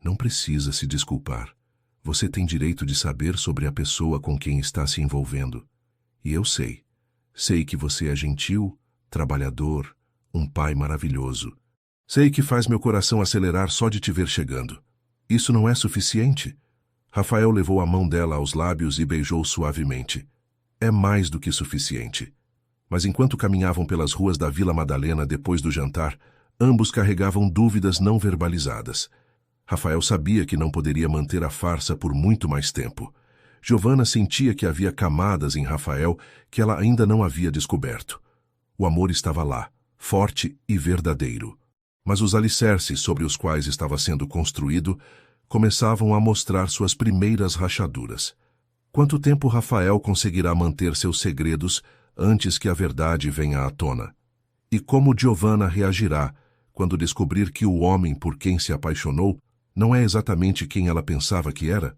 Speaker 1: Não precisa se desculpar. Você tem direito de saber sobre a pessoa com quem está se envolvendo. E eu sei. Sei que você é gentil, trabalhador, um pai maravilhoso. Sei que faz meu coração acelerar só de te ver chegando. Isso não é suficiente? Rafael levou a mão dela aos lábios e beijou suavemente. É mais do que suficiente. Mas enquanto caminhavam pelas ruas da Vila Madalena depois do jantar, ambos carregavam dúvidas não verbalizadas. Rafael sabia que não poderia manter a farsa por muito mais tempo. Giovanna sentia que havia camadas em Rafael que ela ainda não havia descoberto. O amor estava lá, forte e verdadeiro. Mas os alicerces sobre os quais estava sendo construído começavam a mostrar suas primeiras rachaduras. Quanto tempo Rafael conseguirá manter seus segredos antes que a verdade venha à tona? E como Giovanna reagirá quando descobrir que o homem por quem se apaixonou não é exatamente quem ela pensava que era?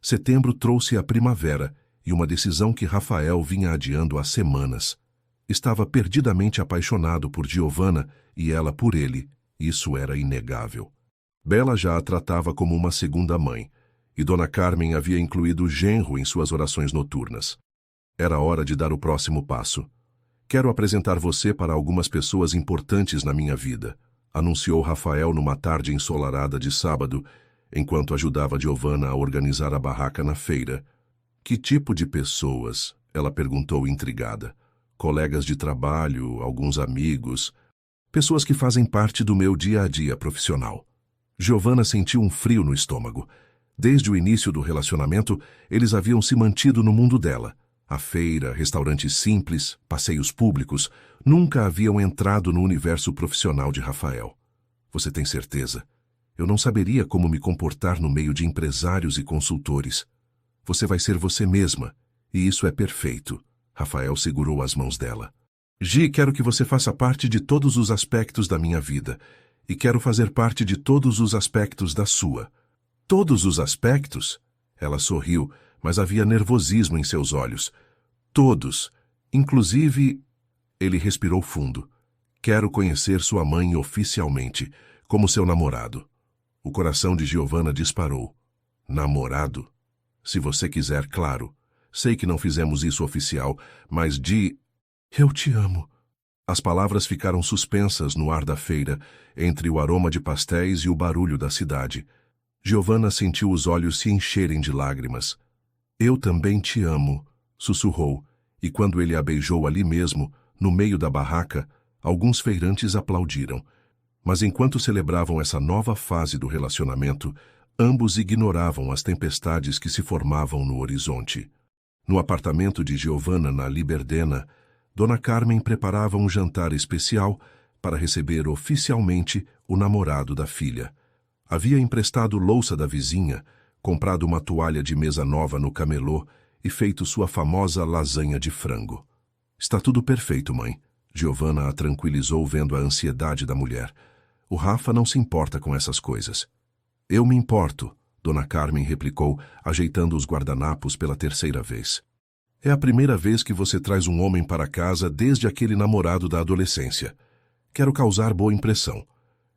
Speaker 1: Setembro trouxe a primavera e uma decisão que Rafael vinha adiando há semanas. Estava perdidamente apaixonado por Giovanna e ela por ele. Isso era inegável. Bela já a tratava como uma segunda mãe, e Dona Carmen havia incluído o genro em suas orações noturnas. Era hora de dar o próximo passo. Quero apresentar você para algumas pessoas importantes na minha vida, anunciou Rafael numa tarde ensolarada de sábado, enquanto ajudava Giovanna a organizar a barraca na feira. Que tipo de pessoas? Ela perguntou intrigada. Colegas de trabalho, alguns amigos, pessoas que fazem parte do meu dia a dia profissional. Giovanna sentiu um frio no estômago. Desde o início do relacionamento, eles haviam se mantido no mundo dela. A feira, restaurantes simples, passeios públicos, nunca haviam entrado no universo profissional de Rafael. Você tem certeza? Eu não saberia como me comportar no meio de empresários e consultores. Você vai ser você mesma, e isso é perfeito. Rafael segurou as mãos dela. Gi, quero que você faça parte de todos os aspectos da minha vida, e quero fazer parte de todos os aspectos da sua. Todos os aspectos? Ela sorriu, mas havia nervosismo em seus olhos. Todos, inclusive... Ele respirou fundo. Quero conhecer sua mãe oficialmente, como seu namorado. O coração de Giovanna disparou. Namorado? Se você quiser, claro. Sei que não fizemos isso oficial, mas eu te amo. As palavras ficaram suspensas no ar da feira, entre o aroma de pastéis e o barulho da cidade. Giovanna sentiu os olhos se encherem de lágrimas. Eu também te amo, sussurrou, e quando ele a beijou ali mesmo, no meio da barraca, alguns feirantes aplaudiram. Mas enquanto celebravam essa nova fase do relacionamento, ambos ignoravam as tempestades que se formavam no horizonte. No apartamento de Giovanna, na Liberdena, Dona Carmen preparava um jantar especial para receber oficialmente o namorado da filha. Havia emprestado louça da vizinha, comprado uma toalha de mesa nova no camelô e feito sua famosa lasanha de frango. Está tudo perfeito, mãe. Giovanna a tranquilizou vendo a ansiedade da mulher. O Rafa não se importa com essas coisas. Eu me importo, Dona Carmen replicou, ajeitando os guardanapos pela terceira vez. É a primeira vez que você traz um homem para casa desde aquele namorado da adolescência. Quero causar boa impressão.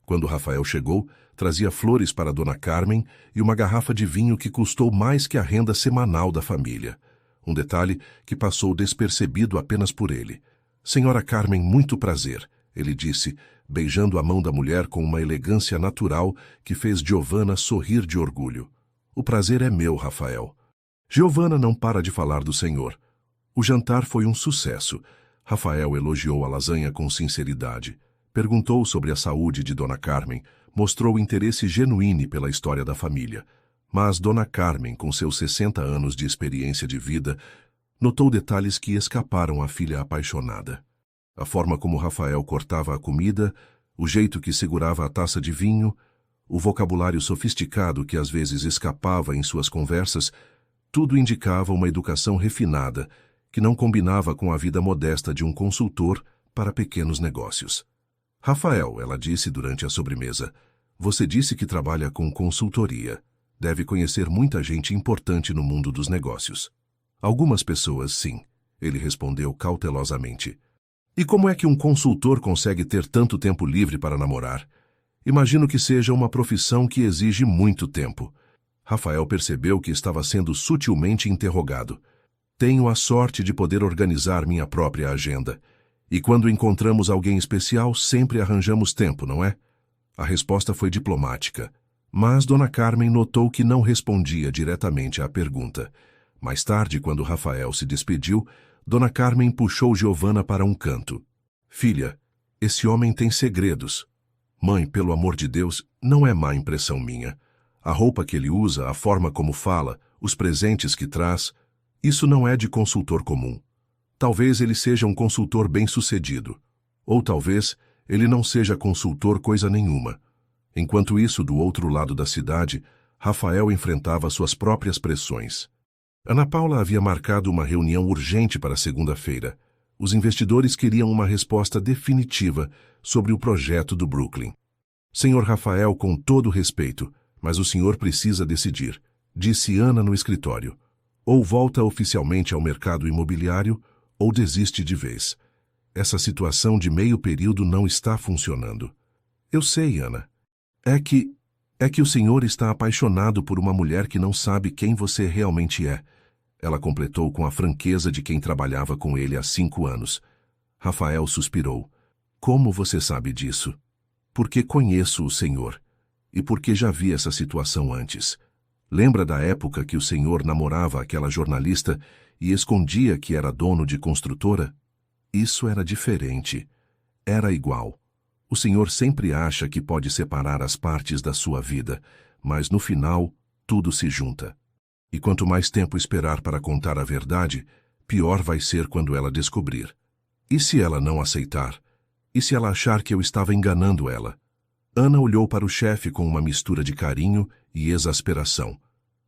Speaker 1: Quando Rafael chegou, trazia flores para Dona Carmen e uma garrafa de vinho que custou mais que a renda semanal da família. Um detalhe que passou despercebido apenas por ele. Senhora Carmen, muito prazer, ele disse, beijando a mão da mulher com uma elegância natural que fez Giovanna sorrir de orgulho. O prazer é meu, Rafael. Giovanna não para de falar do senhor. O jantar foi um sucesso. Rafael elogiou a lasanha com sinceridade. Perguntou sobre a saúde de Dona Carmen, mostrou interesse genuíno pela história da família. Mas Dona Carmen, com seus 60 anos de experiência de vida, notou detalhes que escaparam à filha apaixonada. A forma como Rafael cortava a comida, o jeito que segurava a taça de vinho, o vocabulário sofisticado que às vezes escapava em suas conversas, tudo indicava uma educação refinada, que não combinava com a vida modesta de um consultor para pequenos negócios. Rafael, ela disse durante a sobremesa, você disse que trabalha com consultoria. Deve conhecer muita gente importante no mundo dos negócios. Algumas pessoas, sim, ele respondeu cautelosamente. E como é que um consultor consegue ter tanto tempo livre para namorar? Imagino que seja uma profissão que exige muito tempo. Rafael percebeu que estava sendo sutilmente interrogado. Tenho a sorte de poder organizar minha própria agenda. E quando encontramos alguém especial, sempre arranjamos tempo, não é? A resposta foi diplomática. Mas Dona Carmen notou que não respondia diretamente à pergunta. Mais tarde, quando Rafael se despediu, Dona Carmen puxou Giovanna para um canto. Filha, esse homem tem segredos. Mãe, pelo amor de Deus, não é má impressão minha. A roupa que ele usa, a forma como fala, os presentes que traz, isso não é de consultor comum. Talvez ele seja um consultor bem-sucedido. Ou talvez ele não seja consultor coisa nenhuma. Enquanto isso, do outro lado da cidade, Rafael enfrentava suas próprias pressões. Ana Paula havia marcado uma reunião urgente para segunda-feira. Os investidores queriam uma resposta definitiva sobre o projeto do Brooklyn. Senhor Rafael, com todo respeito, mas o senhor precisa decidir, disse Ana no escritório. Ou volta oficialmente ao mercado imobiliário, ou desiste de vez. Essa situação de meio período não está funcionando. Eu sei, Ana. É que o senhor está apaixonado por uma mulher que não sabe quem você realmente é. Ela completou com a franqueza de quem trabalhava com ele há 5 anos. Rafael suspirou. Como você sabe disso? Porque conheço o senhor. e porque já vi essa situação antes. Lembra da época que o senhor namorava aquela jornalista e escondia que era dono de construtora? Isso era diferente. Era igual. O senhor sempre acha que pode separar as partes da sua vida, mas no final, tudo se junta. E quanto mais tempo esperar para contar a verdade, pior vai ser quando ela descobrir. E se ela não aceitar? E se ela achar que eu estava enganando ela? Ana olhou para o chefe com uma mistura de carinho e exasperação.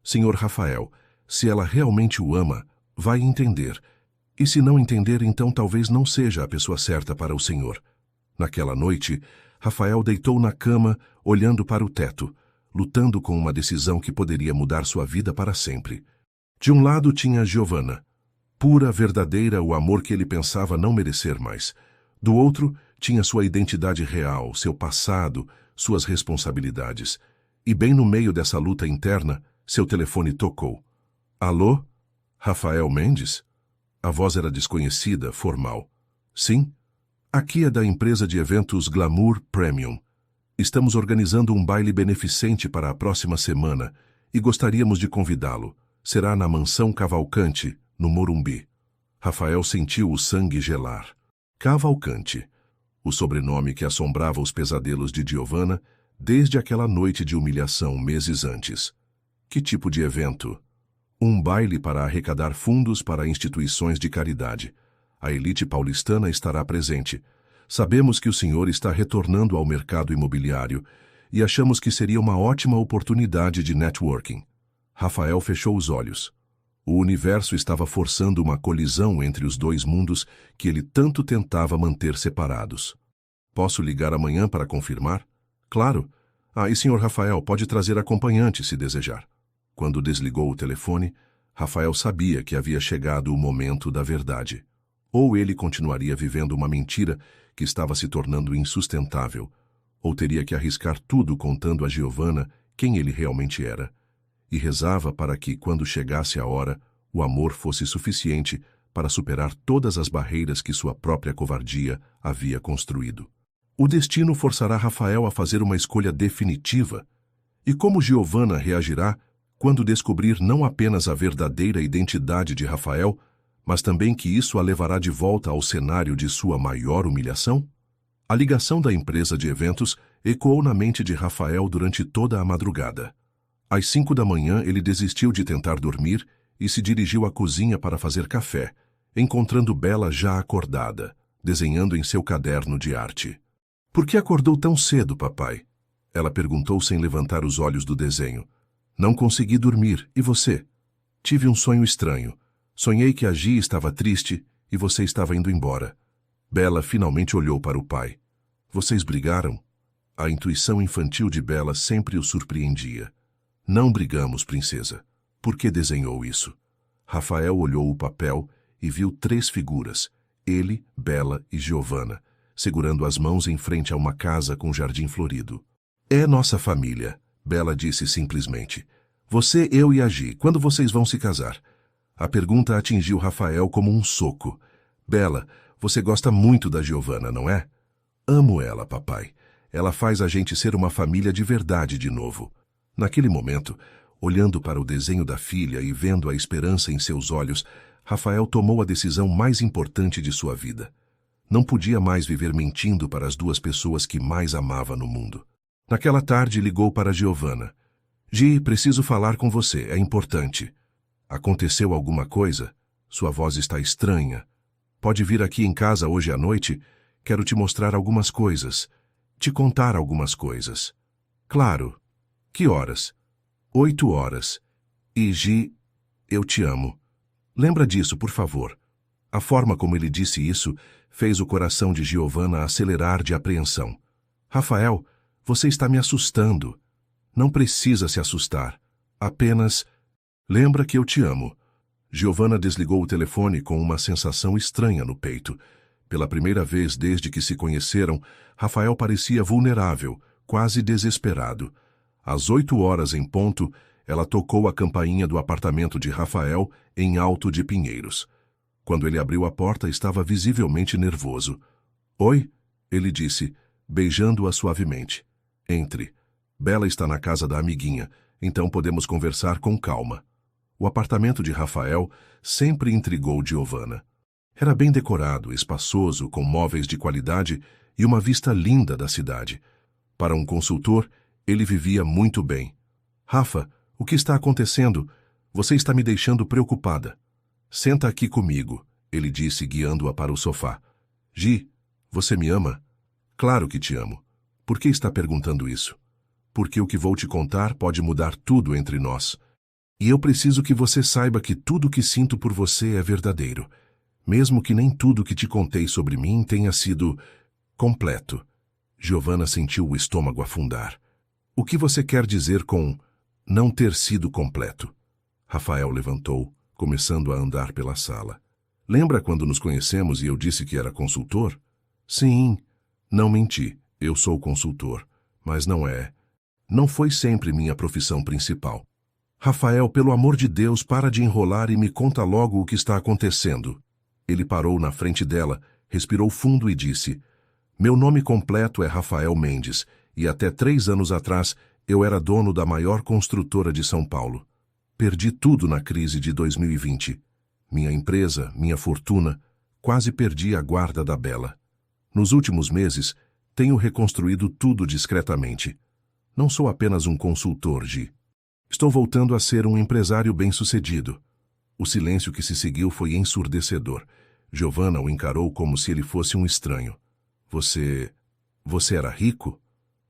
Speaker 1: Senhor Rafael, se ela realmente o ama, vai entender. E se não entender, então talvez não seja a pessoa certa para o senhor. Naquela noite, Rafael deitou na cama, olhando para o teto, lutando com uma decisão que poderia mudar sua vida para sempre. De um lado tinha Giovanna, pura, verdadeira, o amor que ele pensava não merecer mais. Do outro, tinha sua identidade real, seu passado, suas responsabilidades. E bem no meio dessa luta interna, seu telefone tocou. Alô? Rafael Mendes? A voz era desconhecida, formal. Sim? Aqui é da empresa de eventos Glamour Premium. Estamos organizando um baile beneficente para a próxima semana e gostaríamos de convidá-lo. Será na Mansão Cavalcante, no Morumbi. Rafael sentiu o sangue gelar. Cavalcante, o sobrenome que assombrava os pesadelos de Giovanna desde aquela noite de humilhação meses antes. Que tipo de evento? Um baile para arrecadar fundos para instituições de caridade. A elite paulistana estará presente. Sabemos que o senhor está retornando ao mercado imobiliário e achamos que seria uma ótima oportunidade de networking. Rafael fechou os olhos. O universo estava forçando uma colisão entre os dois mundos que ele tanto tentava manter separados. Posso ligar amanhã para confirmar? Claro. E senhor Rafael, pode trazer acompanhante se desejar. Quando desligou o telefone, Rafael sabia que havia chegado o momento da verdade. Ou ele continuaria vivendo uma mentira que estava se tornando insustentável, ou teria que arriscar tudo contando a Giovanna quem ele realmente era. E rezava para que, quando chegasse a hora, o amor fosse suficiente para superar todas as barreiras que sua própria covardia havia construído. O destino forçará Rafael a fazer uma escolha definitiva. E como Giovanna reagirá quando descobrir não apenas a verdadeira identidade de Rafael, mas também que isso a levará de volta ao cenário de sua maior humilhação? A ligação da empresa de eventos ecoou na mente de Rafael durante toda a madrugada. Às 5 da manhã, ele desistiu de tentar dormir e se dirigiu à cozinha para fazer café, encontrando Bela já acordada, desenhando em seu caderno de arte. — Por que acordou tão cedo, papai? Ela perguntou sem levantar os olhos do desenho. — Não consegui dormir. E você? — Tive um sonho estranho. Sonhei que a Gi estava triste e você estava indo embora. Bela finalmente olhou para o pai. — Vocês brigaram? A intuição infantil de Bela sempre o surpreendia. — Não brigamos, princesa. Por que desenhou isso? Rafael olhou o papel e viu 3 figuras, ele, Bela e Giovanna, segurando as mãos em frente a uma casa com jardim florido. — É nossa família, Bela disse simplesmente. — Você, eu e a Gi, quando vocês vão se casar? A pergunta atingiu Rafael como um soco. — Bela, você gosta muito da Giovanna, não é? — Amo ela, papai. Ela faz a gente ser uma família de verdade de novo. Naquele momento, olhando para o desenho da filha e vendo a esperança em seus olhos, Rafael tomou a decisão mais importante de sua vida. Não podia mais viver mentindo para as 2 pessoas que mais amava no mundo. Naquela tarde, ligou para Giovanna. — Gi, preciso falar com você, é importante. — Aconteceu alguma coisa? Sua voz está estranha. Pode vir aqui em casa hoje à noite? Quero te mostrar algumas coisas. Te contar algumas coisas. — Claro. Que horas? 8 horas. E Gi, eu te amo. Lembra disso, por favor. A forma como ele disse isso fez o coração de Giovanna acelerar de apreensão. Rafael, você está me assustando. Não precisa se assustar. Apenas lembra que eu te amo. Giovanna desligou o telefone com uma sensação estranha no peito. Pela primeira vez desde que se conheceram, Rafael parecia vulnerável, quase desesperado. Às 8 horas em ponto, ela tocou a campainha do apartamento de Rafael em Alto de Pinheiros. Quando ele abriu a porta, estava visivelmente nervoso. — Oi? Ele disse, beijando-a suavemente. — Entre. Bela está na casa da amiguinha, então podemos conversar com calma. O apartamento de Rafael sempre intrigou Giovanna. Era bem decorado, espaçoso, com móveis de qualidade e uma vista linda da cidade. Para um consultor, ele vivia muito bem. Rafa, o que está acontecendo? Você está me deixando preocupada. Senta aqui comigo, ele disse, guiando-a para o sofá. Gi, você me ama? Claro que te amo. Por que está perguntando isso? Porque o que vou te contar pode mudar tudo entre nós. E eu preciso que você saiba que tudo o que sinto por você é verdadeiro, mesmo que nem tudo que te contei sobre mim tenha sido completo. Giovanna sentiu o estômago afundar. O que você quer dizer com não ter sido completo? Rafael levantou, começando a andar pela sala. Lembra quando nos conhecemos e eu disse que era consultor? Sim, não menti, eu sou consultor, mas não foi sempre minha profissão principal. Rafael, pelo amor de Deus, para de enrolar e me conta logo o que está acontecendo. Ele parou na frente dela, respirou fundo e disse: meu nome completo é Rafael Mendes, e até 3 anos atrás eu era dono da maior construtora de São Paulo. Perdi tudo na crise de 2020. Minha empresa, minha fortuna, quase perdi a guarda da Bela. Nos últimos meses, tenho reconstruído tudo discretamente. Não sou apenas um consultor, Gi. Estou voltando a ser um empresário bem-sucedido. O silêncio que se seguiu foi ensurdecedor. Giovanna o encarou como se ele fosse um estranho. Você era rico?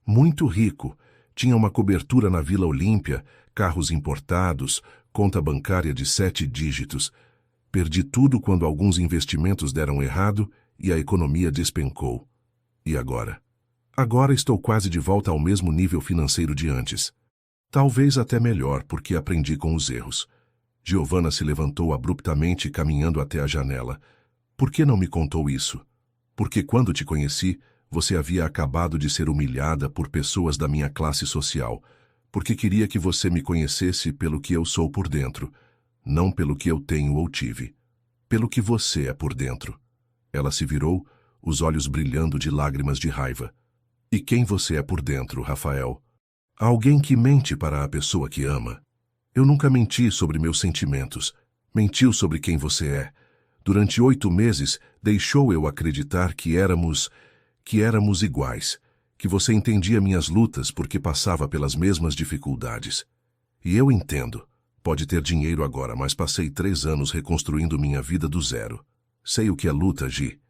Speaker 1: Muito rico. Tinha uma cobertura na Vila Olímpia, carros importados, conta bancária de 7 dígitos. Perdi tudo quando alguns investimentos deram errado e a economia despencou. E agora? Agora estou quase de volta ao mesmo nível financeiro de antes. Talvez até melhor, porque aprendi com os erros. Giovanna se levantou abruptamente, caminhando até a janela. Por que não me contou isso? Porque quando te conheci, você havia acabado de ser humilhada por pessoas da minha classe social, porque queria que você me conhecesse pelo que eu sou por dentro, não pelo que eu tenho ou tive, pelo que você é por dentro. Ela se virou, os olhos brilhando de lágrimas de raiva. E quem você é por dentro, Rafael? Alguém que mente para a pessoa que ama. Eu nunca menti sobre meus sentimentos. Mentiu sobre quem você é. Durante 8 meses, deixou eu acreditar que éramos iguais, que você entendia minhas lutas porque passava pelas mesmas dificuldades. E eu entendo. Pode ter dinheiro agora, mas passei 3 anos reconstruindo minha vida do zero. Sei o que é luta, Gi.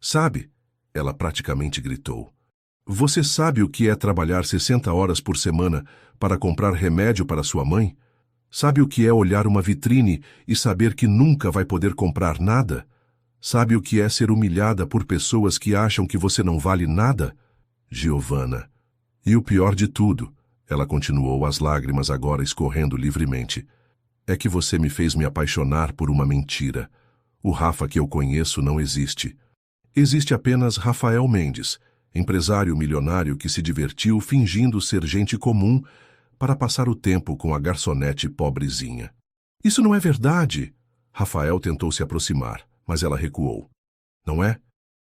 Speaker 1: Sabe? Ela praticamente gritou. Você sabe o que é trabalhar 60 horas por semana para comprar remédio para sua mãe? Sabe o que é olhar uma vitrine e saber que nunca vai poder comprar nada? Sabe o que é ser humilhada por pessoas que acham que você não vale nada? Giovanna. E o pior de tudo, ela continuou, as lágrimas agora escorrendo livremente, é que você me fez me apaixonar por uma mentira. O Rafa que eu conheço não existe. Existe apenas Rafael Mendes, empresário milionário que se divertiu fingindo ser gente comum para passar o tempo com a garçonete pobrezinha. Isso não é verdade. Rafael tentou se aproximar, mas ela recuou. Não é?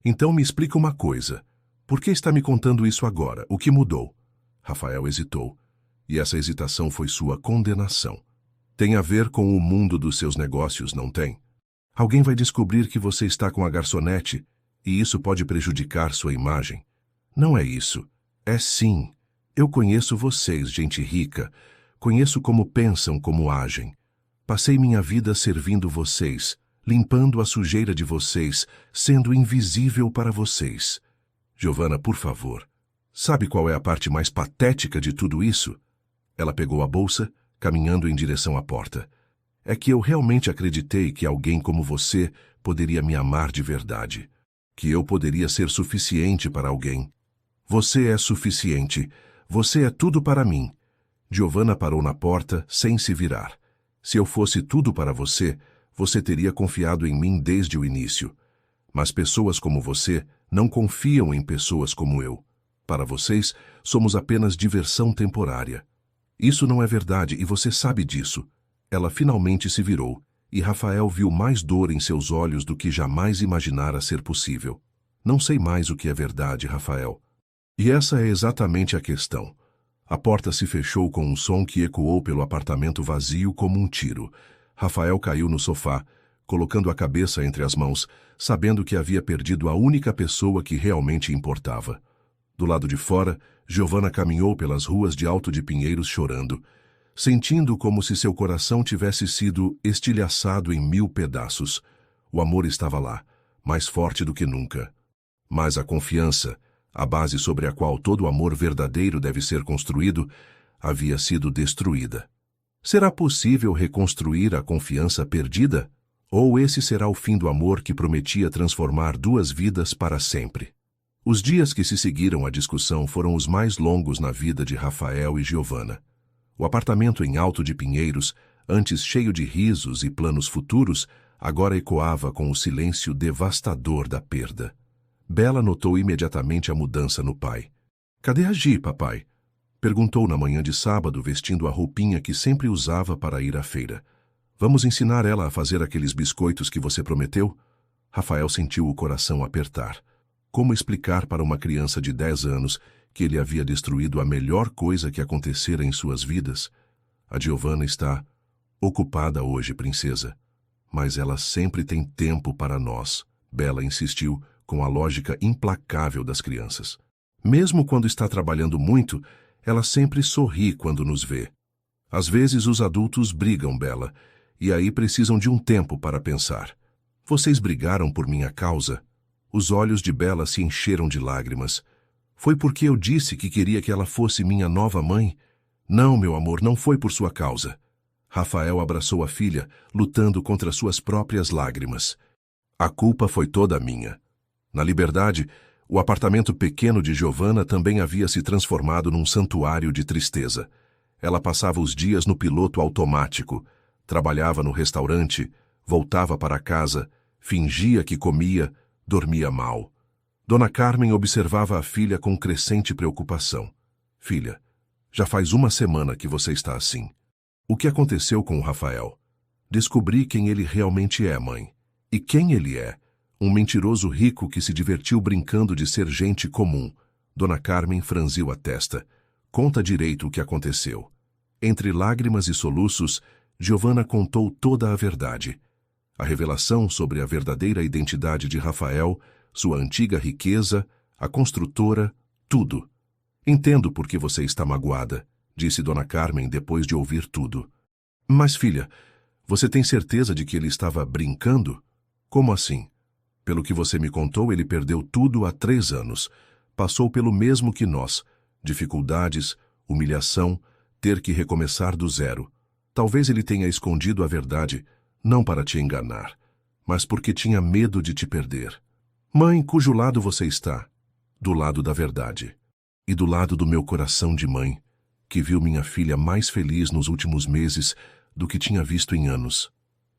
Speaker 1: Então me explica uma coisa. Por que está me contando isso agora? O que mudou? Rafael hesitou, e essa hesitação foi sua condenação. Tem a ver com o mundo dos seus negócios, não tem? Alguém vai descobrir que você está com a garçonete, e isso pode prejudicar sua imagem. Não é isso. É sim. Eu conheço vocês, gente rica. Conheço como pensam, como agem. Passei minha vida servindo vocês, limpando a sujeira de vocês, sendo invisível para vocês. Giovanna, por favor. Sabe qual é a parte mais patética de tudo isso? Ela pegou a bolsa, caminhando em direção à porta. É que eu realmente acreditei que alguém como você poderia me amar de verdade. Que eu poderia ser suficiente para alguém. Você é suficiente. Você é tudo para mim. Giovanna parou na porta, sem se virar. Se eu fosse tudo para você, você teria confiado em mim desde o início. Mas pessoas como você não confiam em pessoas como eu. Para vocês, somos apenas diversão temporária. Isso não é verdade e você sabe disso. Ela finalmente se virou, e Rafael viu mais dor em seus olhos do que jamais imaginara ser possível. Não sei mais o que é verdade, Rafael. E essa é exatamente a questão. A porta se fechou com um som que ecoou pelo apartamento vazio como um tiro. Rafael caiu no sofá, colocando a cabeça entre as mãos, sabendo que havia perdido a única pessoa que realmente importava. Do lado de fora, Giovana caminhou pelas ruas de Alto de Pinheiros chorando, sentindo como se seu coração tivesse sido estilhaçado em 1000 pedaços. O amor estava lá, mais forte do que nunca. Mas a confiança, a base sobre a qual todo amor verdadeiro deve ser construído, havia sido destruída. Será possível reconstruir a confiança perdida? Ou esse será o fim do amor que prometia transformar 2 vidas para sempre? Os dias que se seguiram à discussão foram os mais longos na vida de Rafael e Giovana. O apartamento em Alto de Pinheiros, antes cheio de risos e planos futuros, agora ecoava com o silêncio devastador da perda. Bela notou imediatamente a mudança no pai. "Cadê a Gi, papai?" perguntou na manhã de sábado, vestindo a roupinha que sempre usava para ir à feira. "Vamos ensinar ela a fazer aqueles biscoitos que você prometeu?" Rafael sentiu o coração apertar. Como explicar para uma criança de 10 anos que ele havia destruído a melhor coisa que acontecera em suas vidas? "A Giovana está ocupada hoje, princesa. Mas ela sempre tem tempo para nós", Bela insistiu, com a lógica implacável das crianças. "Mesmo quando está trabalhando muito, ela sempre sorri quando nos vê. Às vezes os adultos brigam, Bela, e aí precisam de um tempo para pensar. Vocês brigaram por minha causa?" Os olhos de Bela se encheram de lágrimas. "Foi porque eu disse que queria que ela fosse minha nova mãe?" "Não, meu amor, não foi por sua causa." Rafael abraçou a filha, lutando contra suas próprias lágrimas. "A culpa foi toda minha." Na Liberdade, o apartamento pequeno de Giovana também havia se transformado num santuário de tristeza. Ela passava os dias no piloto automático, trabalhava no restaurante, voltava para casa, fingia que comia, dormia mal. Dona Carmen observava a filha com crescente preocupação. "Filha, já faz 1 semana que você está assim." "O que aconteceu com o Rafael?" "Descobri quem ele realmente é, mãe." "E quem ele é?" "Um mentiroso rico que se divertiu brincando de ser gente comum." Dona Carmen franziu a testa. "Conta direito o que aconteceu." Entre lágrimas e soluços, Giovana contou toda a verdade. A revelação sobre a verdadeira identidade de Rafael, sua antiga riqueza, a construtora, tudo. "Entendo por que você está magoada", disse Dona Carmen depois de ouvir tudo. "Mas, filha, você tem certeza de que ele estava brincando?" "Como assim?" "Pelo que você me contou, ele perdeu tudo há 3 anos. Passou pelo mesmo que nós. Dificuldades, humilhação, ter que recomeçar do zero. Talvez ele tenha escondido a verdade, não para te enganar, mas porque tinha medo de te perder." "Mãe, cujo lado você está?" "Do lado da verdade. E do lado do meu coração de mãe, que viu minha filha mais feliz nos últimos meses do que tinha visto em anos."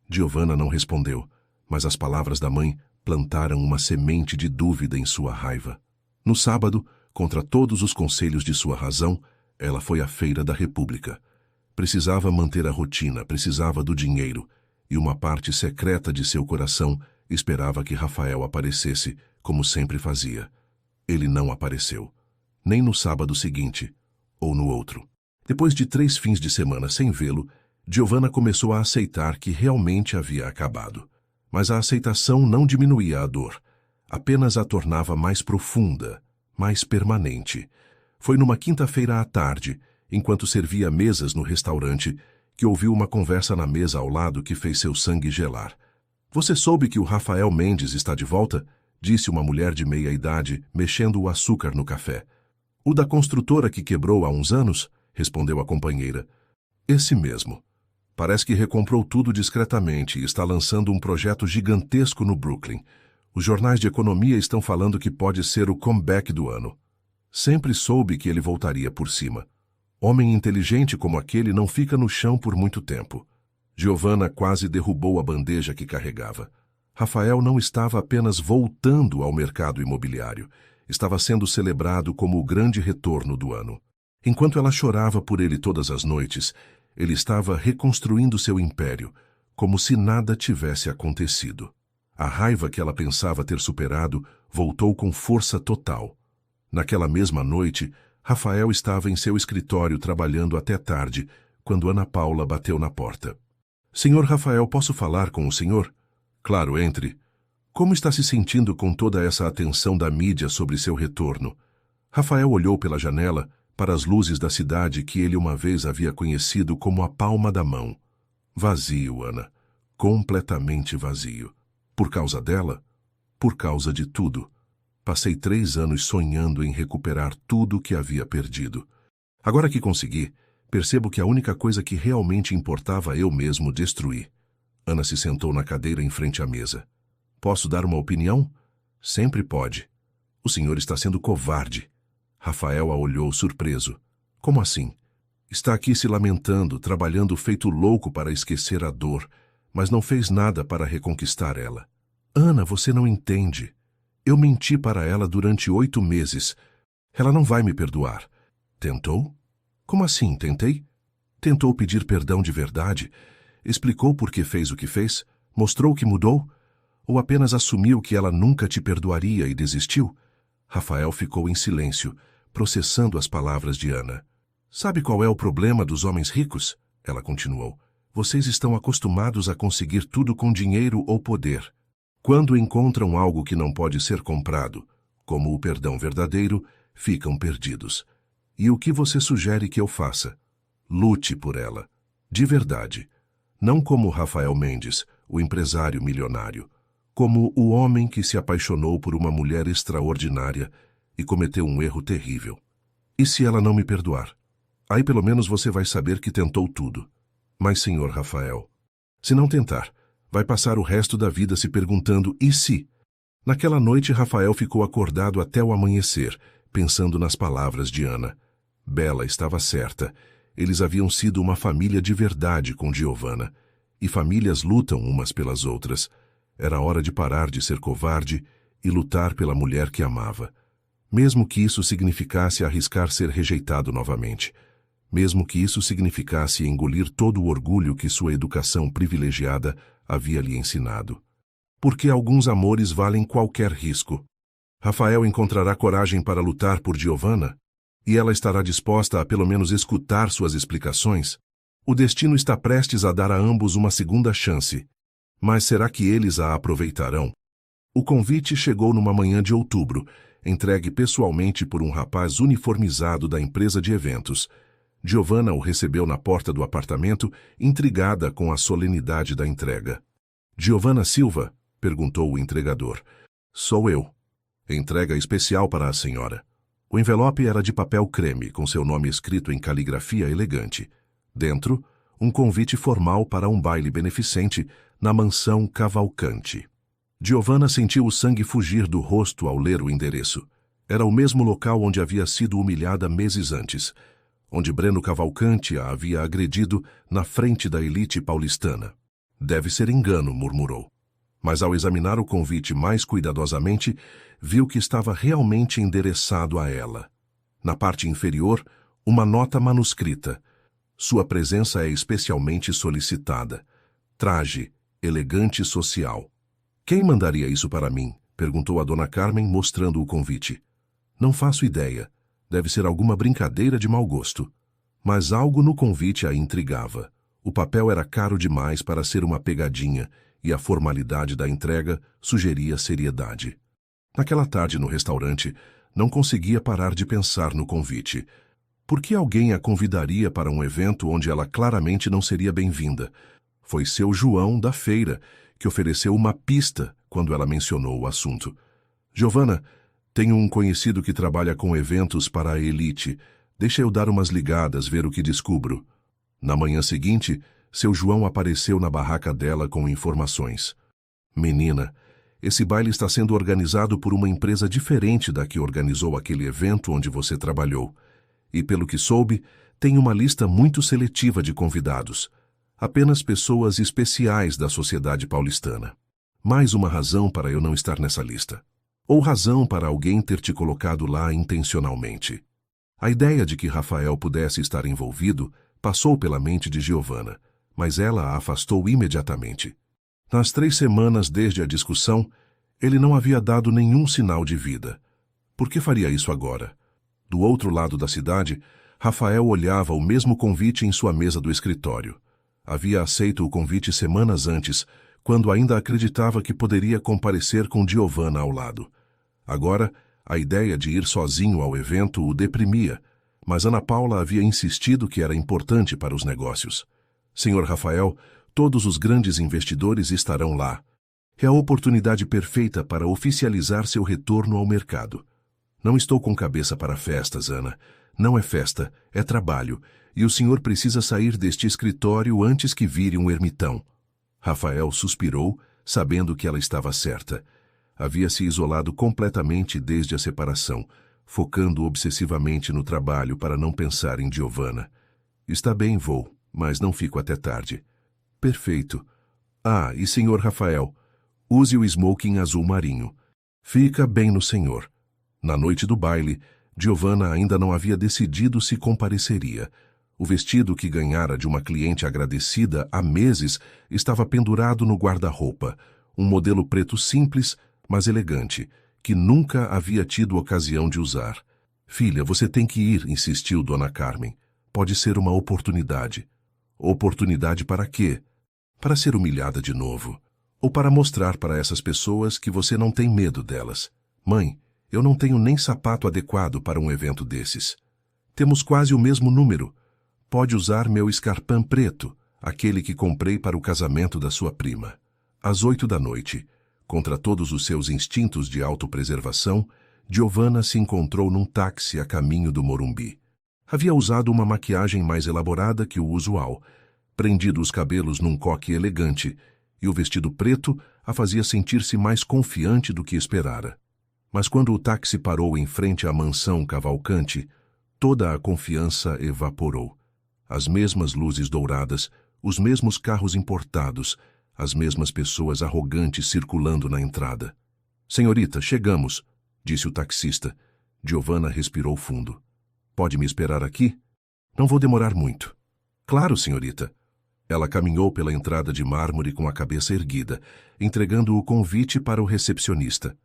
Speaker 1: Giovana não respondeu, mas as palavras da mãe plantaram uma semente de dúvida em sua raiva. No sábado, contra todos os conselhos de sua razão, ela foi à Feira da República. Precisava manter a rotina, precisava do dinheiro, e uma parte secreta de seu coração esperava que Rafael aparecesse, como sempre fazia. Ele não apareceu, nem no sábado seguinte, ou no outro. Depois de 3 fins de semana sem vê-lo, Giovana começou a aceitar que realmente havia acabado. Mas a aceitação não diminuía a dor, apenas a tornava mais profunda, mais permanente. Foi numa quinta-feira à tarde, enquanto servia mesas no restaurante, que ouviu uma conversa na mesa ao lado que fez seu sangue gelar. "Você soube que o Rafael Mendes está de volta?" disse uma mulher de meia idade, mexendo o açúcar no café. "O da construtora que quebrou há uns anos?" respondeu a companheira. "Esse mesmo. Parece que recomprou tudo discretamente e está lançando um projeto gigantesco no Brooklyn. Os jornais de economia estão falando que pode ser o comeback do ano. Sempre soube que ele voltaria por cima. Homem inteligente como aquele não fica no chão por muito tempo." Giovana quase derrubou a bandeja que carregava. Rafael não estava apenas voltando ao mercado imobiliário, estava sendo celebrado como o grande retorno do ano. Enquanto ela chorava por ele todas as noites, ele estava reconstruindo seu império, como se nada tivesse acontecido. A raiva que ela pensava ter superado voltou com força total. Naquela mesma noite, Rafael estava em seu escritório trabalhando até tarde, quando Ana Paula bateu na porta. Senhor Rafael, posso falar com o senhor? Claro, entre. Como está se sentindo com toda essa atenção da mídia sobre seu retorno? Rafael olhou pela janela para as luzes da cidade que ele uma vez havia conhecido como a palma da mão. Vazio, Ana. Completamente vazio. Por causa dela? Por causa de tudo. Passei 3 anos sonhando em recuperar tudo o que havia perdido. Agora que consegui, percebo que a única coisa que realmente importava eu mesmo destruí. Ana se sentou na cadeira em frente à mesa. Posso dar uma opinião? Sempre pode. O senhor está sendo covarde. Rafael a olhou surpreso. Como assim? Está aqui se lamentando, trabalhando feito louco para esquecer a dor, mas não fez nada para reconquistar ela. Ana, você não entende. Eu menti para ela durante 8 meses. Ela não vai me perdoar. Tentou? Como assim, tentei? Tentou pedir perdão de verdade? Explicou por que fez o que fez? Mostrou que mudou? Ou apenas assumiu que ela nunca te perdoaria e desistiu? Rafael ficou em silêncio, processando as palavras de Ana. Sabe qual é o problema dos homens ricos? Ela continuou. Vocês estão acostumados a conseguir tudo com dinheiro ou poder. Quando encontram algo que não pode ser comprado, como o perdão verdadeiro, ficam perdidos. E o que você sugere que eu faça? Lute por ela. De verdade. Não como Rafael Mendes, o empresário milionário. Como o homem que se apaixonou por uma mulher extraordinária e cometeu um erro terrível. E se ela não me perdoar? Aí pelo menos você vai saber que tentou tudo. Mas, senhor Rafael, se não tentar, vai passar o resto da vida se perguntando e se? Naquela noite, Rafael ficou acordado até o amanhecer, pensando nas palavras de Ana. Bela estava certa. Eles haviam sido uma família de verdade com Giovanna. E famílias lutam umas pelas outras. Era hora de parar de ser covarde e lutar pela mulher que amava. Mesmo que isso significasse arriscar ser rejeitado novamente. Mesmo que isso significasse engolir todo o orgulho que sua educação privilegiada havia lhe ensinado. Porque alguns amores valem qualquer risco. Rafael encontrará coragem para lutar por Giovanna? E ela estará disposta a pelo menos escutar suas explicações? O destino está prestes a dar a ambos uma segunda chance. Mas será que eles a aproveitarão? O convite chegou numa manhã de outubro, entregue pessoalmente por um rapaz uniformizado da empresa de eventos. Giovanna o recebeu na porta do apartamento, intrigada com a solenidade da entrega. Giovanna Silva? Perguntou o entregador. Sou eu. Entrega especial para a senhora. O envelope era de papel creme, com seu nome escrito em caligrafia elegante. Dentro, um convite formal para um baile beneficente na mansão Cavalcante. Giovanna sentiu o sangue fugir do rosto ao ler o endereço. Era o mesmo local onde havia sido humilhada meses antes, onde Breno Cavalcante a havia agredido na frente da elite paulistana. Deve ser engano, murmurou. Mas ao examinar o convite mais cuidadosamente, viu que estava realmente endereçado a ela. Na parte inferior, uma nota manuscrita. Sua presença é especialmente solicitada. Traje, elegante social. Quem mandaria isso para mim? Perguntou a dona Carmen, mostrando o convite. Não faço ideia. Deve ser alguma brincadeira de mau gosto. Mas algo no convite a intrigava. O papel era caro demais para ser uma pegadinha, e a formalidade da entrega sugeria seriedade. Naquela tarde no restaurante, não conseguia parar de pensar no convite. Por que alguém a convidaria para um evento onde ela claramente não seria bem-vinda? Foi seu João, da feira, que ofereceu uma pista quando ela mencionou o assunto. Giovanna, tenho um conhecido que trabalha com eventos para a elite. Deixa eu dar umas ligadas, ver o que descubro. Na manhã seguinte, seu João apareceu na barraca dela com informações. Menina, esse baile está sendo organizado por uma empresa diferente da que organizou aquele evento onde você trabalhou. E pelo que soube, tem uma lista muito seletiva de convidados. Apenas pessoas especiais da sociedade paulistana. Mais uma razão para eu não estar nessa lista. Ou razão para alguém ter te colocado lá intencionalmente. A ideia de que Rafael pudesse estar envolvido passou pela mente de Giovanna, mas ela a afastou imediatamente. Nas 3 semanas desde a discussão, ele não havia dado nenhum sinal de vida. Por que faria isso agora? Do outro lado da cidade, Rafael olhava o mesmo convite em sua mesa do escritório. Havia aceito o convite semanas antes, quando ainda acreditava que poderia comparecer com Giovanna ao lado. Agora, a ideia de ir sozinho ao evento o deprimia, mas Ana Paula havia insistido que era importante para os negócios. Senhor Rafael, todos os grandes investidores estarão lá. É a oportunidade perfeita para oficializar seu retorno ao mercado. Não estou com cabeça para festas, Ana. Não é festa, é trabalho, e o senhor precisa sair deste escritório antes que vire um ermitão. Rafael suspirou, sabendo que ela estava certa. Havia se isolado completamente desde a separação, focando obsessivamente no trabalho para não pensar em Giovanna. Está bem, vou, mas não fico até tarde. Perfeito. Ah, e senhor Rafael, use o smoking azul marinho. Fica bem no senhor. Na noite do baile, Giovanna ainda não havia decidido se compareceria. O vestido que ganhara de uma cliente agradecida há meses estava pendurado no guarda-roupa, um modelo preto simples, mas elegante, que nunca havia tido ocasião de usar. Filha, você tem que ir, insistiu Dona Carmen. Pode ser uma oportunidade. Oportunidade para quê? Para ser humilhada de novo. Ou para mostrar para essas pessoas que você não tem medo delas. Mãe, eu não tenho nem sapato adequado para um evento desses. Temos quase o mesmo número. Pode usar meu escarpão preto, aquele que comprei para o casamento da sua prima. Às 20h, contra todos os seus instintos de autopreservação, Giovanna se encontrou num táxi a caminho do Morumbi. Havia usado uma maquiagem mais elaborada que o usual, prendido os cabelos num coque elegante, e o vestido preto a fazia sentir-se mais confiante do que esperara. Mas quando o táxi parou em frente à mansão Cavalcante, toda a confiança evaporou. As mesmas luzes douradas, os mesmos carros importados, as mesmas pessoas arrogantes circulando na entrada. Senhorita, chegamos, disse o taxista. Giovanna respirou fundo. Pode me esperar aqui? Não vou demorar muito. Claro, senhorita. Ela caminhou pela entrada de mármore com a cabeça erguida, entregando o convite para o recepcionista.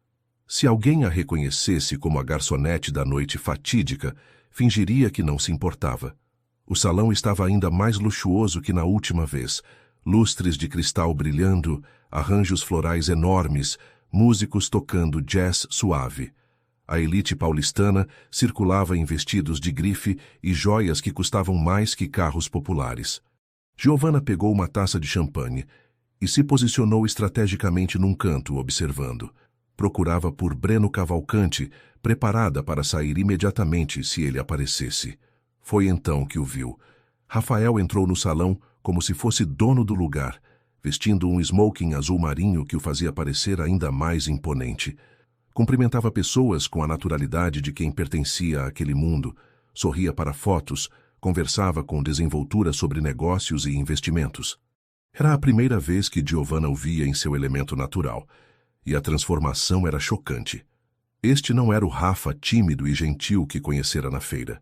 Speaker 1: Se alguém a reconhecesse como a garçonete da noite fatídica, fingiria que não se importava. O salão estava ainda mais luxuoso que na última vez. Lustres de cristal brilhando, arranjos florais enormes, músicos tocando jazz suave. A elite paulistana circulava em vestidos de grife e joias que custavam mais que carros populares. Giovanna pegou uma taça de champanhe e se posicionou estrategicamente num canto, observando. Procurava por Breno Cavalcante, preparada para sair imediatamente se ele aparecesse. Foi então que o viu. Rafael entrou no salão como se fosse dono do lugar, vestindo um smoking azul marinho que o fazia parecer ainda mais imponente. Cumprimentava pessoas com a naturalidade de quem pertencia àquele mundo, sorria para fotos, conversava com desenvoltura sobre negócios e investimentos. Era a primeira vez que Giovanna o via em seu elemento natural, e a transformação era chocante. Este não era o Rafa tímido e gentil que conhecera na feira.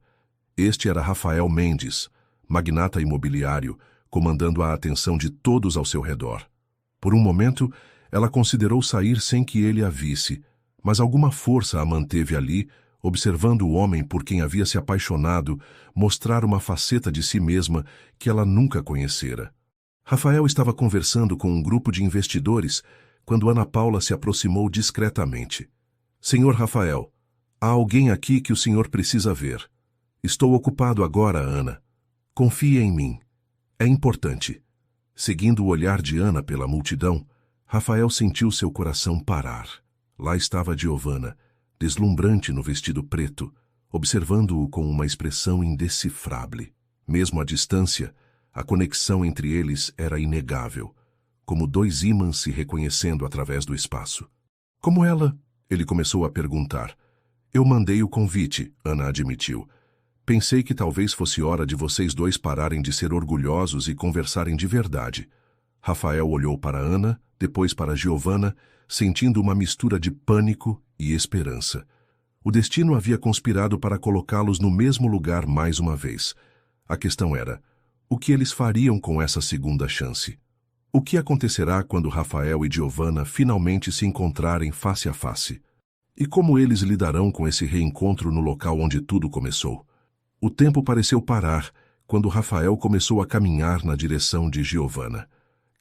Speaker 1: Este era Rafael Mendes, magnata imobiliário, comandando a atenção de todos ao seu redor. Por um momento, ela considerou sair sem que ele a visse, mas alguma força a manteve ali, observando o homem por quem havia se apaixonado mostrar uma faceta de si mesma que ela nunca conhecera. Rafael estava conversando com um grupo de investidores quando Ana Paula se aproximou discretamente. Senhor Rafael, há alguém aqui que o senhor precisa ver. Estou ocupado agora, Ana. Confie em mim. É importante. Seguindo o olhar de Ana pela multidão, Rafael sentiu seu coração parar. Lá estava Giovanna, deslumbrante no vestido preto, observando-o com uma expressão indecifrável. Mesmo à distância, a conexão entre eles era inegável, como dois ímãs se reconhecendo através do espaço. Como ela? Ele começou a perguntar. Eu mandei o convite, Ana admitiu. Pensei que talvez fosse hora de vocês dois pararem de ser orgulhosos e conversarem de verdade. Rafael olhou para Ana, depois para Giovanna, sentindo uma mistura de pânico e esperança. O destino havia conspirado para colocá-los no mesmo lugar mais uma vez. A questão era, o que eles fariam com essa segunda chance? O que acontecerá quando Rafael e Giovanna finalmente se encontrarem face a face? E como eles lidarão com esse reencontro no local onde tudo começou? O tempo pareceu parar quando Rafael começou a caminhar na direção de Giovanna.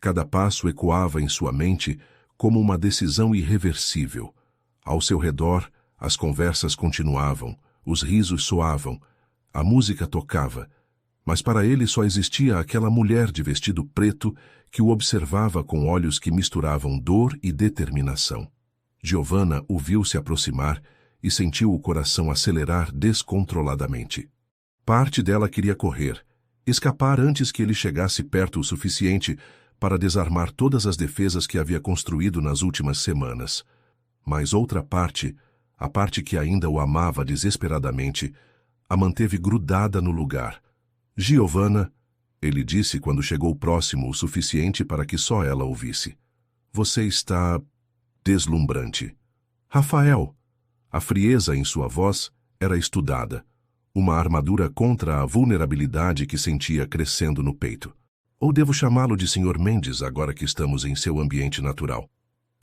Speaker 1: Cada passo ecoava em sua mente como uma decisão irreversível. Ao seu redor, as conversas continuavam, os risos soavam, a música tocava, mas para ele só existia aquela mulher de vestido preto que o observava com olhos que misturavam dor e determinação. Giovanna o viu se aproximar e sentiu o coração acelerar descontroladamente. Parte dela queria correr, escapar antes que ele chegasse perto o suficiente para desarmar todas as defesas que havia construído nas últimas semanas. Mas outra parte, a parte que ainda o amava desesperadamente, a manteve grudada no lugar. Giovanna, ele disse quando chegou próximo o suficiente para que só ela ouvisse. Você está deslumbrante. Rafael, a frieza em sua voz era estudada, uma armadura contra a vulnerabilidade que sentia crescendo no peito. Ou devo chamá-lo de Sr. Mendes agora que estamos em seu ambiente natural?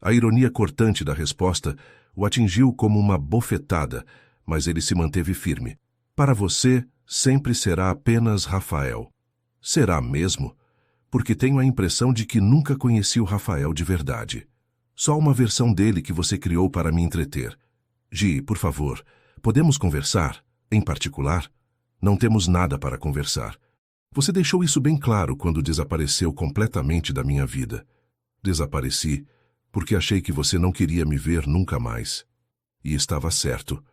Speaker 1: A ironia cortante da resposta o atingiu como uma bofetada, mas ele se manteve firme. Para você, sempre será apenas Rafael. Será mesmo? Porque tenho a impressão de que nunca conheci o Rafael de verdade. Só uma versão dele que você criou para me entreter. Gi, por favor, podemos conversar? Em particular? Não temos nada para conversar. Você deixou isso bem claro quando desapareceu completamente da minha vida. Desapareci porque achei que você não queria me ver nunca mais. E estava certo.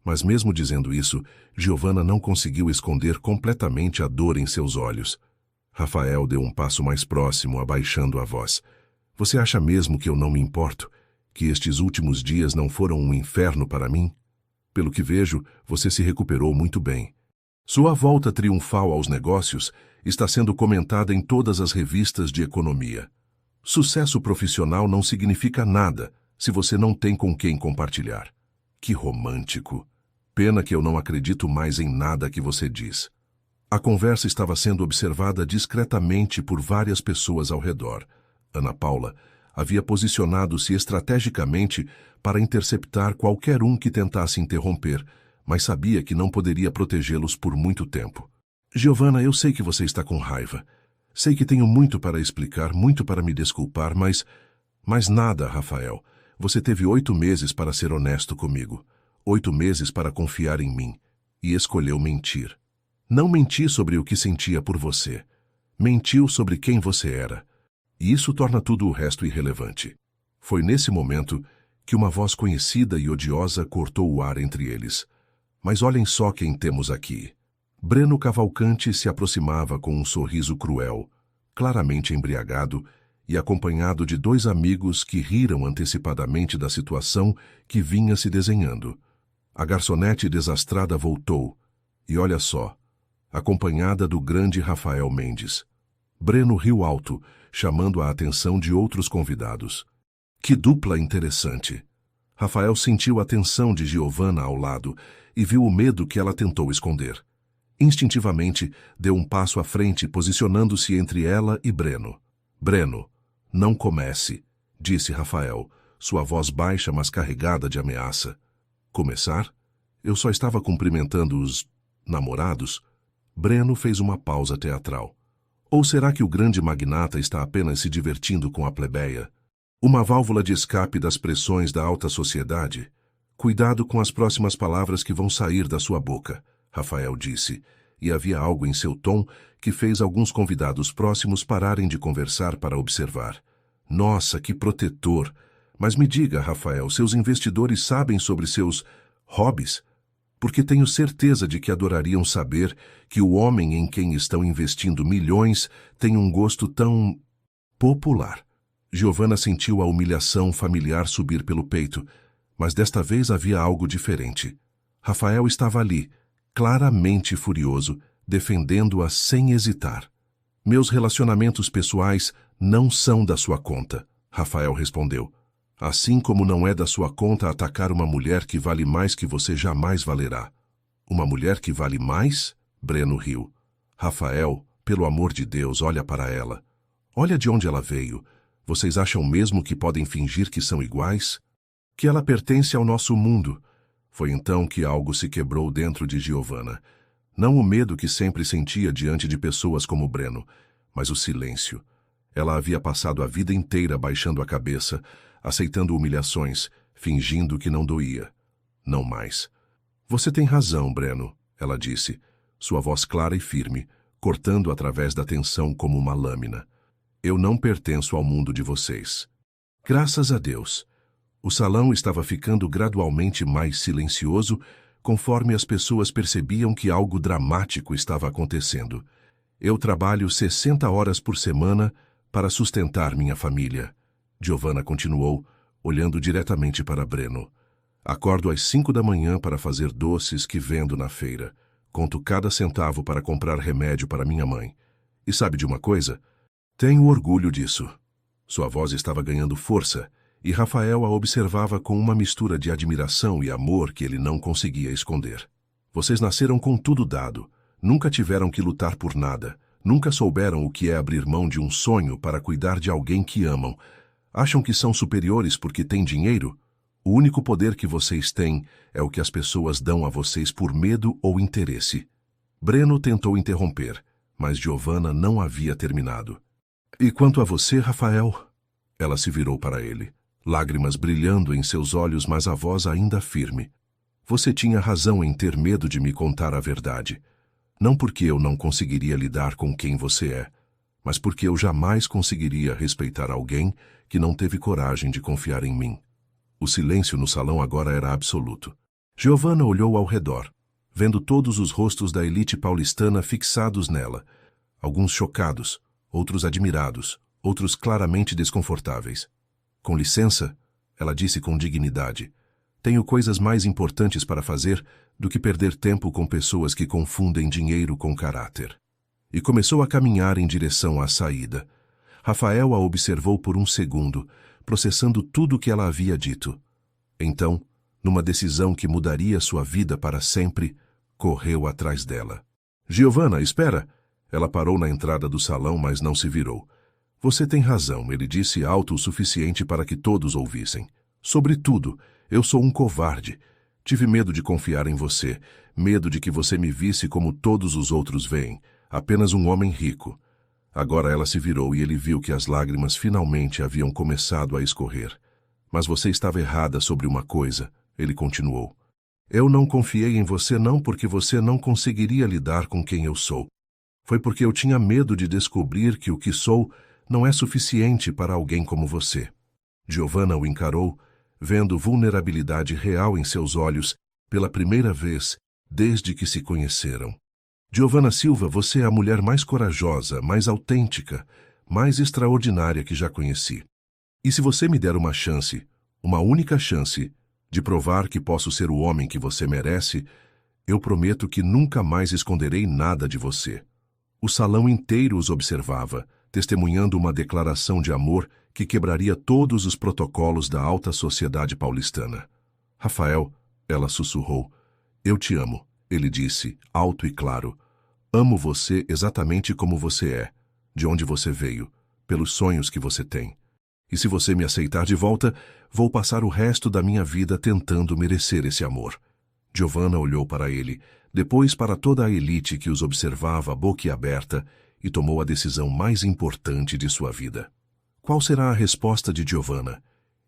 Speaker 1: Mas mesmo dizendo isso, Giovanna não conseguiu esconder completamente a dor em seus olhos. Rafael deu um passo mais próximo, abaixando a voz. Você acha mesmo que eu não me importo? Que estes últimos dias não foram um inferno para mim? Pelo que vejo, você se recuperou muito bem. Sua volta triunfal aos negócios está sendo comentada em todas as revistas de economia. Sucesso profissional não significa nada se você não tem com quem compartilhar. Que romântico! Pena que eu não acredito mais em nada que você diz. A conversa estava sendo observada discretamente por várias pessoas ao redor. Ana Paula havia posicionado-se estrategicamente para interceptar qualquer um que tentasse interromper, mas sabia que não poderia protegê-los por muito tempo. Giovanna, eu sei que você está com raiva. Sei que tenho muito para explicar, muito para me desculpar, mas nada, Rafael. Você teve 8 meses para ser honesto comigo. 8 meses para confiar em mim. E escolheu mentir. Não menti sobre o que sentia por você. Mentiu sobre quem você era. E isso torna tudo o resto irrelevante. Foi nesse momento que uma voz conhecida e odiosa cortou o ar entre eles. Mas olhem só quem temos aqui. Breno Cavalcante se aproximava com um sorriso cruel, claramente embriagado, e acompanhado de 2 amigos que riram antecipadamente da situação que vinha se desenhando. A garçonete desastrada voltou, e olha só, acompanhada do grande Rafael Mendes. Breno riu alto, chamando a atenção de outros convidados. Que dupla interessante! Rafael sentiu a tensão de Giovanna ao lado e viu o medo que ela tentou esconder. Instintivamente, deu um passo à frente, posicionando-se entre ela e Breno. Breno, não comece, disse Rafael, sua voz baixa mas carregada de ameaça. Começar? Eu só estava cumprimentando os namorados. Breno fez uma pausa teatral. Ou será que o grande magnata está apenas se divertindo com a plebeia? Uma válvula de escape das pressões da alta sociedade? Cuidado com as próximas palavras que vão sair da sua boca, Rafael disse, e havia algo em seu tom que fez alguns convidados próximos pararem de conversar para observar. Nossa, que protetor! Mas me diga, Rafael, seus investidores sabem sobre seus hobbies? Porque tenho certeza de que adorariam saber que o homem em quem estão investindo milhões tem um gosto tão popular. Giovanna sentiu a humilhação familiar subir pelo peito, mas desta vez havia algo diferente. Rafael estava ali, claramente furioso, defendendo-a sem hesitar. Meus relacionamentos pessoais não são da sua conta, Rafael respondeu. Assim como não é da sua conta atacar uma mulher que vale mais que você jamais valerá. Uma mulher que vale mais? Breno riu. Rafael, pelo amor de Deus, olha para ela. Olha de onde ela veio. Vocês acham mesmo que podem fingir que são iguais? Que ela pertence ao nosso mundo. Foi então que algo se quebrou dentro de Giovanna. Não o medo que sempre sentia diante de pessoas como Breno, mas o silêncio. Ela havia passado a vida inteira baixando a cabeça, aceitando humilhações, fingindo que não doía. Não mais. Você tem razão, Breno, ela disse, sua voz clara e firme, cortando através da tensão como uma lâmina. Eu não pertenço ao mundo de vocês. Graças a Deus. O salão estava ficando gradualmente mais silencioso, conforme as pessoas percebiam que algo dramático estava acontecendo. Eu trabalho 60 horas por semana para sustentar minha família. Giovanna continuou, olhando diretamente para Breno. Acordo às 5 da manhã para fazer doces que vendo na feira. Conto cada centavo para comprar remédio para minha mãe. E sabe de uma coisa? Tenho orgulho disso. Sua voz estava ganhando força, e Rafael a observava com uma mistura de admiração e amor que ele não conseguia esconder. Vocês nasceram com tudo dado, nunca tiveram que lutar por nada, nunca souberam o que é abrir mão de um sonho para cuidar de alguém que amam. Acham que são superiores porque têm dinheiro? O único poder que vocês têm é o que as pessoas dão a vocês por medo ou interesse. Breno tentou interromper, mas Giovanna não havia terminado. E quanto a você, Rafael? Ela se virou para ele, lágrimas brilhando em seus olhos, mas a voz ainda firme. Você tinha razão em ter medo de me contar a verdade. Não porque eu não conseguiria lidar com quem você é, mas porque eu jamais conseguiria respeitar alguém que não teve coragem de confiar em mim. O silêncio no salão agora era absoluto. Giovanna olhou ao redor, vendo todos os rostos da elite paulistana fixados nela, alguns chocados, outros admirados, outros claramente desconfortáveis. Com licença, ela disse com dignidade, tenho coisas mais importantes para fazer do que perder tempo com pessoas que confundem dinheiro com caráter. E começou a caminhar em direção à saída. Rafael a observou por um segundo, processando tudo o que ela havia dito. Então, numa decisão que mudaria sua vida para sempre, correu atrás dela. Giovanna, espera! Ela parou na entrada do salão, mas não se virou. Você tem razão, ele disse alto o suficiente para que todos ouvissem. Sobretudo, eu sou um covarde. Tive medo de confiar em você, medo de que você me visse como todos os outros veem, apenas um homem rico. Agora ela se virou e ele viu que as lágrimas finalmente haviam começado a escorrer. Mas você estava errada sobre uma coisa, ele continuou. Eu não confiei em você não porque você não conseguiria lidar com quem eu sou. Foi porque eu tinha medo de descobrir que o que sou não é suficiente para alguém como você. Giovanna o encarou, vendo vulnerabilidade real em seus olhos pela primeira vez desde que se conheceram. Giovanna Silva, você é a mulher mais corajosa, mais autêntica, mais extraordinária que já conheci. E se você me der uma chance, uma única chance, de provar que posso ser o homem que você merece, eu prometo que nunca mais esconderei nada de você. O salão inteiro os observava, testemunhando uma declaração de amor que quebraria todos os protocolos da alta sociedade paulistana. Rafael, ela sussurrou, eu te amo, ele disse, alto e claro. Amo você exatamente como você é, de onde você veio, pelos sonhos que você tem. E se você me aceitar de volta, vou passar o resto da minha vida tentando merecer esse amor. Giovanna olhou para ele, depois para toda a elite que os observava boquiaberta e tomou a decisão mais importante de sua vida. Qual será a resposta de Giovanna?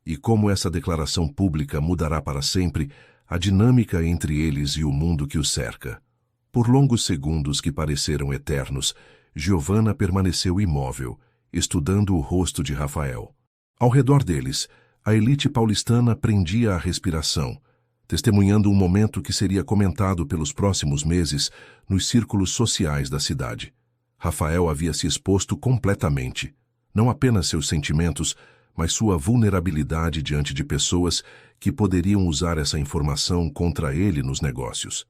Speaker 1: E como essa declaração pública mudará para sempre a dinâmica entre eles e o mundo que os cerca? Por longos segundos que pareceram eternos, Giovanna permaneceu imóvel, estudando o rosto de Rafael. Ao redor deles, a elite paulistana prendia a respiração, testemunhando um momento que seria comentado pelos próximos meses nos círculos sociais da cidade. Rafael havia se exposto completamente, não apenas seus sentimentos, mas sua vulnerabilidade diante de pessoas que poderiam usar essa informação contra ele nos negócios.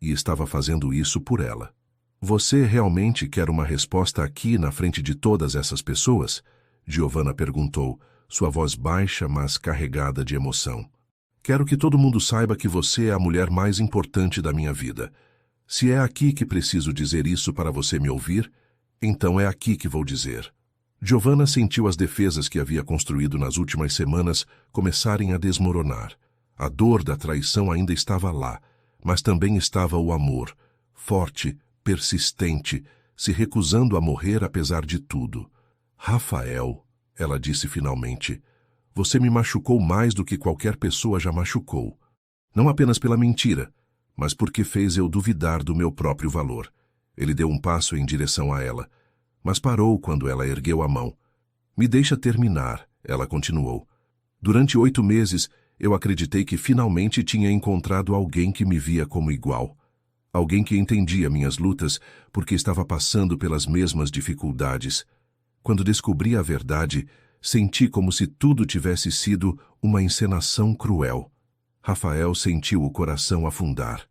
Speaker 1: E estava fazendo isso por ela. Você realmente quer uma resposta aqui na frente de todas essas pessoas? Giovanna perguntou, sua voz baixa, mas carregada de emoção. Quero que todo mundo saiba que você é a mulher mais importante da minha vida. Se é aqui que preciso dizer isso para você me ouvir, então é aqui que vou dizer. Giovanna sentiu as defesas que havia construído nas últimas semanas começarem a desmoronar. A dor da traição ainda estava lá, mas também estava o amor, forte, persistente, se recusando a morrer apesar de tudo. Rafael, ela disse finalmente, você me machucou mais do que qualquer pessoa já machucou. Não apenas pela mentira, mas porque fez eu duvidar do meu próprio valor. Ele deu um passo em direção a ela, mas parou quando ela ergueu a mão. Me deixa terminar, ela continuou. Durante 8 meses, eu acreditei que finalmente tinha encontrado alguém que me via como igual. Alguém que entendia minhas lutas porque estava passando pelas mesmas dificuldades. Quando descobri a verdade, senti como se tudo tivesse sido uma encenação cruel. Rafael sentiu o coração afundar.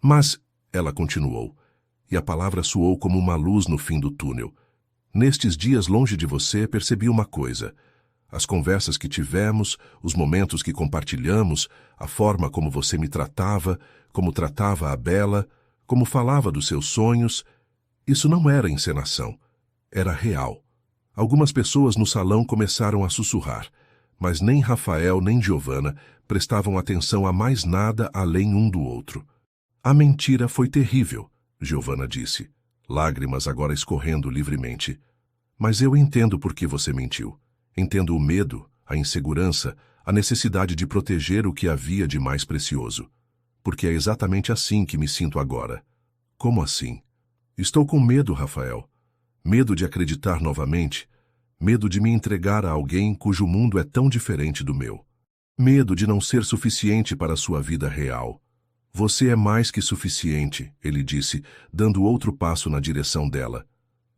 Speaker 1: Mas, ela continuou, e a palavra soou como uma luz no fim do túnel. Nestes dias longe de você, percebi uma coisa. As conversas que tivemos, os momentos que compartilhamos, a forma como você me tratava, como tratava a Bela, como falava dos seus sonhos, isso não era encenação. Era real. Algumas pessoas no salão começaram a sussurrar, mas nem Rafael nem Giovanna prestavam atenção a mais nada além um do outro. A mentira foi terrível, Giovanna disse, lágrimas agora escorrendo livremente. Mas eu entendo por que você mentiu. Entendo o medo, a insegurança, a necessidade de proteger o que havia de mais precioso. Porque é exatamente assim que me sinto agora. Como assim? Estou com medo, Rafael. Medo de acreditar novamente. Medo de me entregar a alguém cujo mundo é tão diferente do meu. Medo de não ser suficiente para a sua vida real. Você é mais que suficiente, ele disse, dando outro passo na direção dela.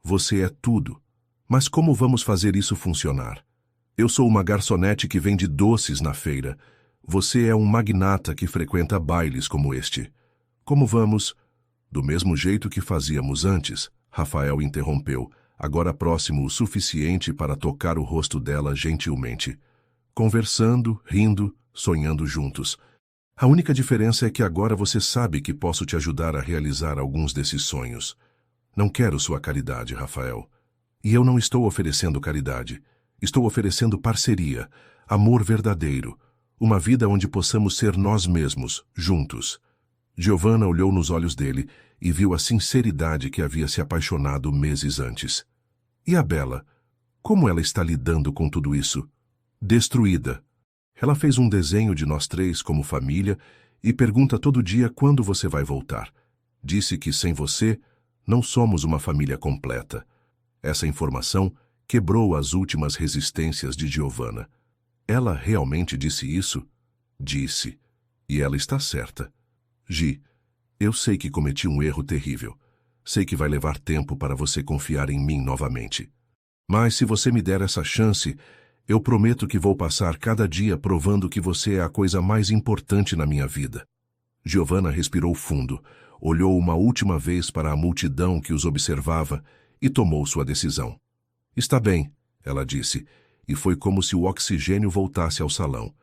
Speaker 1: Você é tudo. Mas como vamos fazer isso funcionar? Eu sou uma garçonete que vende doces na feira. Você é um magnata que frequenta bailes como este. Como vamos? Do mesmo jeito que fazíamos antes, Rafael interrompeu, agora próximo o suficiente para tocar o rosto dela gentilmente. Conversando, rindo, sonhando juntos. A única diferença é que agora você sabe que posso te ajudar a realizar alguns desses sonhos. Não quero sua caridade, Rafael. E eu não estou oferecendo caridade. Estou oferecendo parceria, amor verdadeiro, uma vida onde possamos ser nós mesmos, juntos. Giovanna olhou nos olhos dele e viu a sinceridade que havia se apaixonado meses antes. E a Bela? Como ela está lidando com tudo isso? Destruída. Ela fez um desenho de nós três como família e pergunta todo dia quando você vai voltar. Disse que sem você, não somos uma família completa. Essa informação quebrou as últimas resistências de Giovanna. Ela realmente disse isso? Disse. E ela está certa. Gi, eu sei que cometi um erro terrível. Sei que vai levar tempo para você confiar em mim novamente. Mas se você me der essa chance, eu prometo que vou passar cada dia provando que você é a coisa mais importante na minha vida. Giovanna respirou fundo, olhou uma última vez para a multidão que os observava e tomou sua decisão. Está bem, ela disse, e foi como se o oxigênio voltasse ao salão.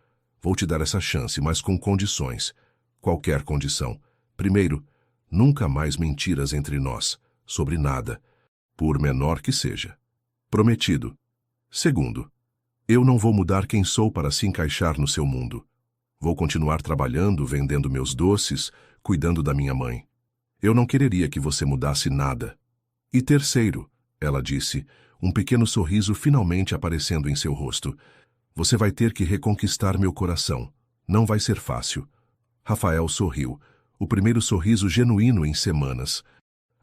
Speaker 1: Vou te dar essa chance, mas com condições. Qualquer condição. Primeiro, nunca mais mentiras entre nós, sobre nada, por menor que seja. Prometido. Segundo, eu não vou mudar quem sou para se encaixar no seu mundo. Vou continuar trabalhando, vendendo meus doces, cuidando da minha mãe. Eu não quereria que você mudasse nada. E terceiro, ela disse, um pequeno sorriso finalmente aparecendo em seu rosto. Você vai ter que reconquistar meu coração. Não vai ser fácil. Rafael sorriu, o primeiro sorriso genuíno em semanas.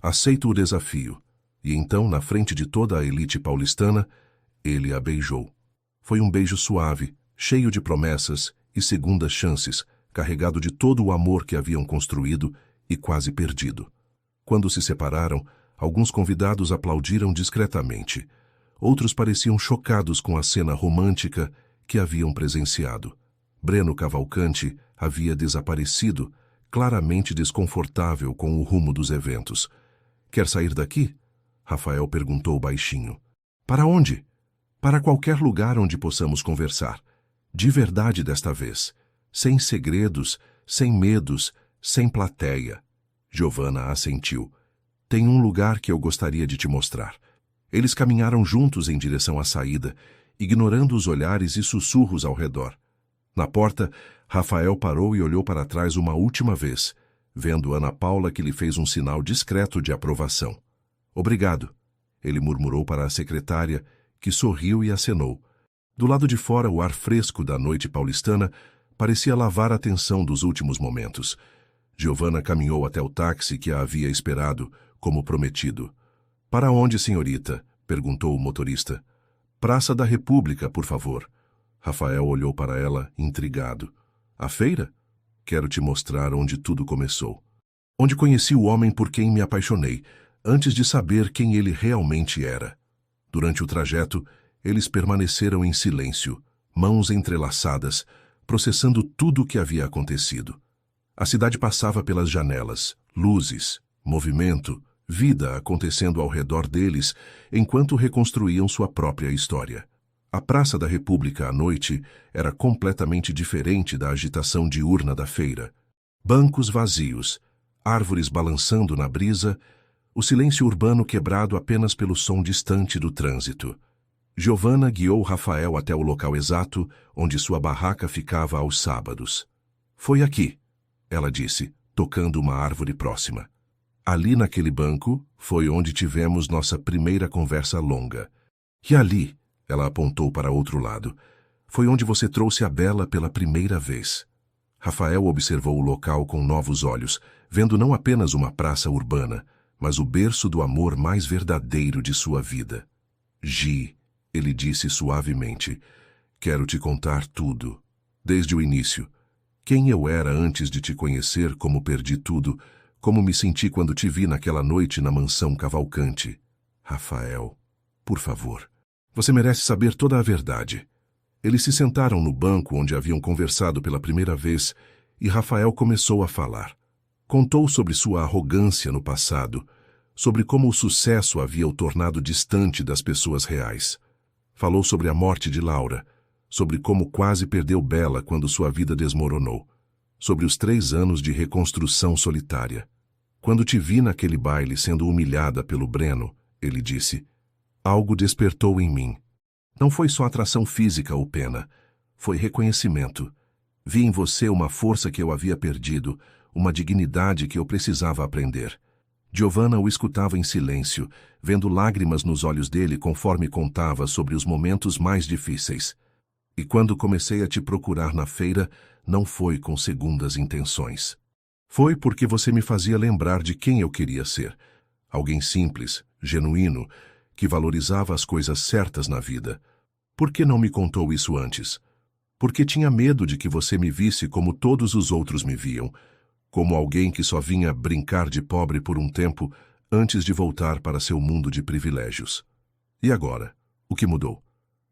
Speaker 1: Aceito o desafio. E então, na frente de toda a elite paulistana, ele a beijou. Foi um beijo suave, cheio de promessas e segundas chances, carregado de todo o amor que haviam construído e quase perdido. Quando se separaram, alguns convidados aplaudiram discretamente. Outros pareciam chocados com a cena romântica que haviam presenciado. Breno Cavalcante havia desaparecido, claramente desconfortável com o rumo dos eventos. Quer sair daqui? Rafael perguntou baixinho. Para onde? Para qualquer lugar onde possamos conversar. De verdade desta vez. Sem segredos, sem medos, sem plateia. Giovanna assentiu. Tem um lugar que eu gostaria de te mostrar. Eles caminharam juntos em direção à saída, ignorando os olhares e sussurros ao redor. Na porta, Rafael parou e olhou para trás uma última vez, vendo Ana Paula, que lhe fez um sinal discreto de aprovação. Obrigado, ele murmurou para a secretária, que sorriu e acenou. Do lado de fora, o ar fresco da noite paulistana parecia lavar a tensão dos últimos momentos. Giovanna caminhou até o táxi que a havia esperado, como prometido. Para onde, senhorita? Perguntou o motorista. Praça da República, por favor. Rafael olhou para ela, intrigado. A feira? Quero te mostrar onde tudo começou. Onde conheci o homem por quem me apaixonei, antes de saber quem ele realmente era. Durante o trajeto, eles permaneceram em silêncio, mãos entrelaçadas, processando tudo o que havia acontecido. A cidade passava pelas janelas, luzes, movimento, vida acontecendo ao redor deles, enquanto reconstruíam sua própria história. A Praça da República à noite era completamente diferente da agitação diurna da feira. Bancos vazios, árvores balançando na brisa, o silêncio urbano quebrado apenas pelo som distante do trânsito. Giovanna guiou Rafael até o local exato onde sua barraca ficava aos sábados. Foi aqui, ela disse, tocando uma árvore próxima. Ali naquele banco foi onde tivemos nossa primeira conversa longa. E ali, ela apontou para outro lado, foi onde você trouxe a Bela pela primeira vez. Rafael observou o local com novos olhos, vendo não apenas uma praça urbana, mas o berço do amor mais verdadeiro de sua vida. Gi, ele disse suavemente, quero te contar tudo, desde o início. Quem eu era antes de te conhecer, como perdi tudo, como me senti quando te vi naquela noite na mansão Cavalcante. Rafael, por favor, você merece saber toda a verdade. Eles se sentaram no banco onde haviam conversado pela primeira vez e Rafael começou a falar. Contou sobre sua arrogância no passado, sobre como o sucesso havia o tornado distante das pessoas reais. Falou sobre a morte de Laura, sobre como quase perdeu Bela quando sua vida desmoronou, sobre os 3 anos de reconstrução solitária. Quando te vi naquele baile sendo humilhada pelo Breno, ele disse, algo despertou em mim. Não foi só atração física ou pena, foi reconhecimento. Vi em você uma força que eu havia perdido, uma dignidade que eu precisava aprender. Giovanna o escutava em silêncio, vendo lágrimas nos olhos dele conforme contava sobre os momentos mais difíceis. E quando comecei a te procurar na feira, não foi com segundas intenções. Foi porque você me fazia lembrar de quem eu queria ser. Alguém simples, genuíno, que valorizava as coisas certas na vida. Por que não me contou isso antes? Porque tinha medo de que você me visse como todos os outros me viam, como alguém que só vinha brincar de pobre por um tempo antes de voltar para seu mundo de privilégios. E agora? O que mudou?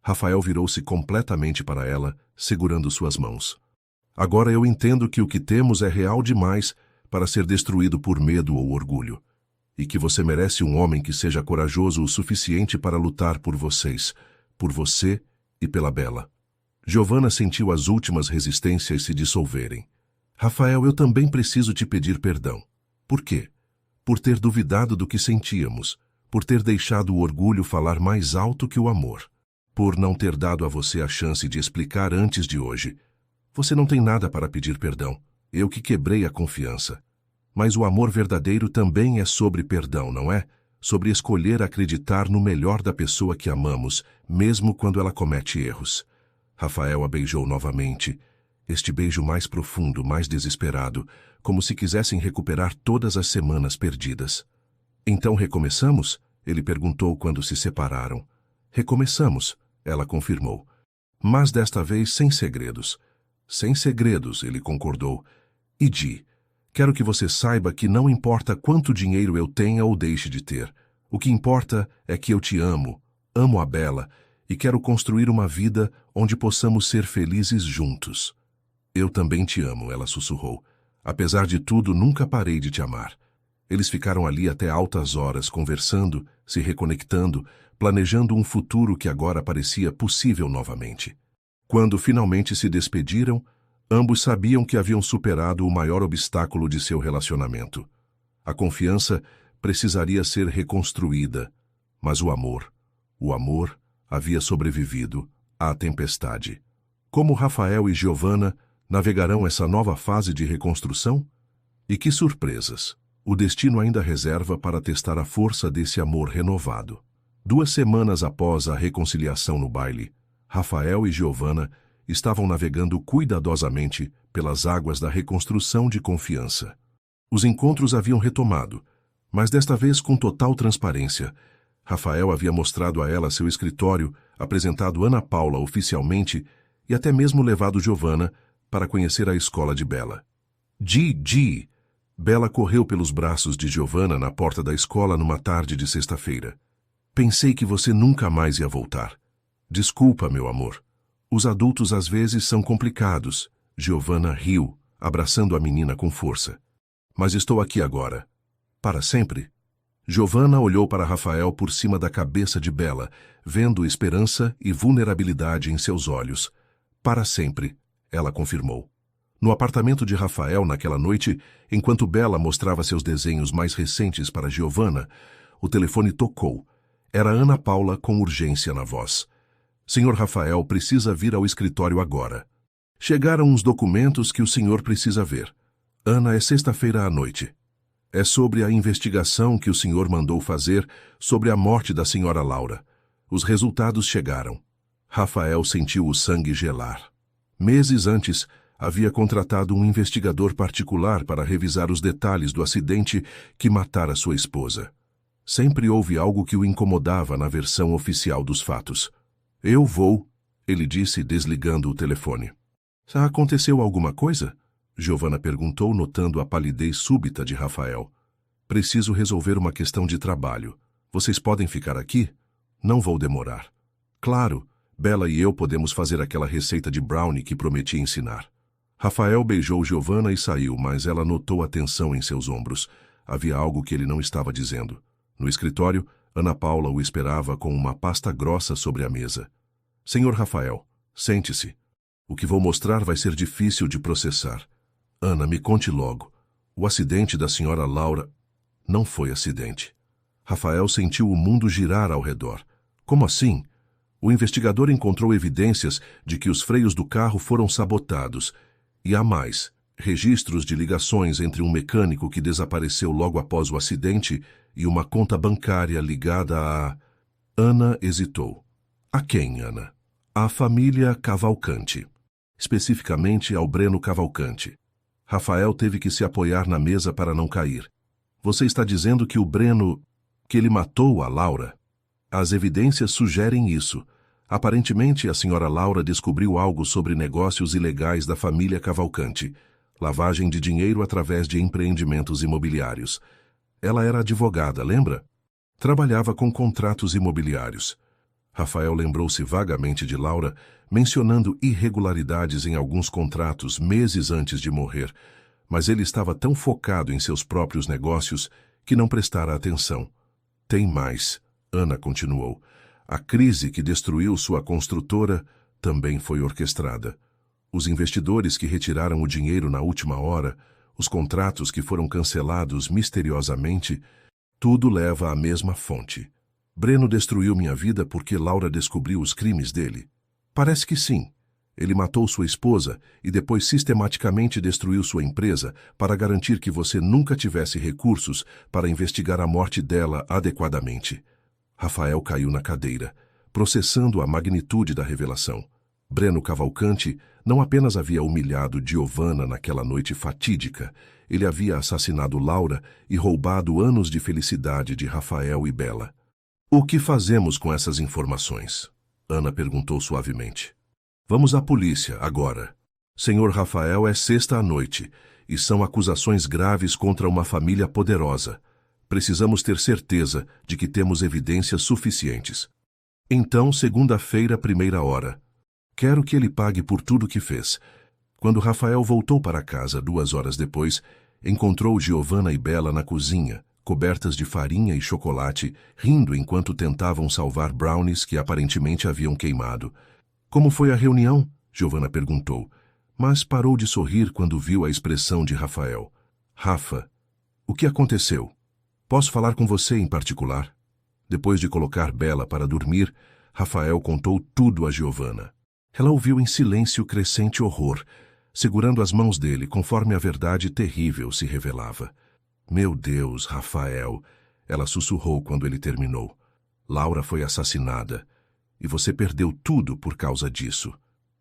Speaker 1: Rafael virou-se completamente para ela, segurando suas mãos. Agora eu entendo que o que temos é real demais para ser destruído por medo ou orgulho, e que você merece um homem que seja corajoso o suficiente para lutar por vocês, por você e pela Bela. Giovanna sentiu as últimas resistências se dissolverem. Rafael, eu também preciso te pedir perdão. Por quê? Por ter duvidado do que sentíamos, por ter deixado o orgulho falar mais alto que o amor, por não ter dado a você a chance de explicar antes de hoje. Você não tem nada para pedir perdão. Eu que quebrei a confiança. Mas o amor verdadeiro também é sobre perdão, não é? Sobre escolher acreditar no melhor da pessoa que amamos, mesmo quando ela comete erros. Rafael a beijou novamente. Este beijo mais profundo, mais desesperado, como se quisessem recuperar todas as semanas perdidas. Então recomeçamos? Ele perguntou quando se separaram. Recomeçamos, ela confirmou. Mas desta vez sem segredos. Sem segredos, ele concordou. E Di, quero que você saiba que não importa quanto dinheiro eu tenha ou deixe de ter. O que importa é que eu te amo, amo a Bela, e quero construir uma vida onde possamos ser felizes juntos. Eu também te amo, ela sussurrou. Apesar de tudo, nunca parei de te amar. Eles ficaram ali até altas horas, conversando, se reconectando, planejando um futuro que agora parecia possível novamente. Quando finalmente se despediram, ambos sabiam que haviam superado o maior obstáculo de seu relacionamento. A confiança precisaria ser reconstruída, Mas o amor havia sobrevivido à tempestade. Como Rafael e Giovanna navegarão essa nova fase de reconstrução? E que surpresas o destino ainda reserva para testar a força desse amor renovado. 2 semanas após a reconciliação no baile, Rafael e Giovanna estavam navegando cuidadosamente pelas águas da reconstrução de confiança. Os encontros haviam retomado, mas desta vez com total transparência. Rafael havia mostrado a ela seu escritório, apresentado Ana Paula oficialmente e até mesmo levado Giovanna para conhecer a escola de Bela. Gigi! Bela correu pelos braços de Giovanna na porta da escola numa tarde de sexta-feira. Pensei que você nunca mais ia voltar. Desculpa, meu amor. Os adultos às vezes são complicados. Giovanna riu, abraçando a menina com força. Mas estou aqui agora. Para sempre? Giovanna olhou para Rafael por cima da cabeça de Bela, vendo esperança e vulnerabilidade em seus olhos. Para sempre, ela confirmou. No apartamento de Rafael naquela noite, enquanto Bela mostrava seus desenhos mais recentes para Giovanna, o telefone tocou. Era Ana Paula com urgência na voz. Senhor Rafael precisa vir ao escritório agora. Chegaram uns documentos que o senhor precisa ver. Ana, é sexta-feira à noite. É sobre a investigação que o senhor mandou fazer sobre a morte da senhora Laura. Os resultados chegaram. Rafael sentiu o sangue gelar. Meses antes, havia contratado um investigador particular para revisar os detalhes do acidente que matara sua esposa. Sempre houve algo que o incomodava na versão oficial dos fatos. Eu vou, ele disse, desligando o telefone. Aconteceu alguma coisa? Giovanna perguntou, notando a palidez súbita de Rafael. Preciso resolver uma questão de trabalho. Vocês podem ficar aqui? Não vou demorar. Claro, Bela e eu podemos fazer aquela receita de brownie que prometi ensinar. Rafael beijou Giovanna e saiu, mas ela notou a tensão em seus ombros. Havia algo que ele não estava dizendo. No escritório, Ana Paula o esperava com uma pasta grossa sobre a mesa. Senhor Rafael, sente-se. O que vou mostrar vai ser difícil de processar. Ana, me conte logo. O acidente da senhora Laura não foi acidente. Rafael sentiu o mundo girar ao redor. Como assim? O investigador encontrou evidências de que os freios do carro foram sabotados. E há mais, registros de ligações entre um mecânico que desapareceu logo após o acidente e uma conta bancária ligada a... Ana hesitou. A quem, Ana? À família Cavalcante. Especificamente ao Breno Cavalcante. Rafael teve que se apoiar na mesa para não cair. Você está dizendo que o Breno... que ele matou a Laura? As evidências sugerem isso. Aparentemente, a senhora Laura descobriu algo sobre negócios ilegais da família Cavalcante. Lavagem de dinheiro através de empreendimentos imobiliários. Ela era advogada, lembra? Trabalhava com contratos imobiliários. Rafael lembrou-se vagamente de Laura, mencionando irregularidades em alguns contratos meses antes de morrer, mas ele estava tão focado em seus próprios negócios que não prestara atenção. Tem mais, Ana continuou. A crise que destruiu sua construtora também foi orquestrada. Os investidores que retiraram o dinheiro na última hora, os contratos que foram cancelados misteriosamente, tudo leva à mesma fonte. Breno destruiu minha vida porque Laura descobriu os crimes dele. Parece que sim. Ele matou sua esposa e depois sistematicamente destruiu sua empresa para garantir que você nunca tivesse recursos para investigar a morte dela adequadamente. Rafael caiu na cadeira, processando a magnitude da revelação. Breno Cavalcante não apenas havia humilhado Giovanna naquela noite fatídica, ele havia assassinado Laura e roubado anos de felicidade de Rafael e Bela. O que fazemos com essas informações? Ana perguntou suavemente. Vamos à polícia, agora. Senhor Rafael, é sexta à noite, e são acusações graves contra uma família poderosa. Precisamos ter certeza de que temos evidências suficientes. Então, segunda-feira, 1h. Quero que ele pague por tudo que fez. Quando Rafael voltou para casa 2 horas depois, encontrou Giovanna e Bela na cozinha, cobertas de farinha e chocolate, rindo enquanto tentavam salvar brownies que aparentemente haviam queimado. Como foi a reunião? Giovanna perguntou, mas parou de sorrir quando viu a expressão de Rafael. Rafa, o que aconteceu? Posso falar com você em particular? Depois de colocar Bela para dormir, Rafael contou tudo a Giovanna. Ela ouviu em silêncio crescente horror, segurando as mãos dele conforme a verdade terrível se revelava. Meu Deus, Rafael, ela sussurrou quando ele terminou. Laura foi assassinada, e você perdeu tudo por causa disso.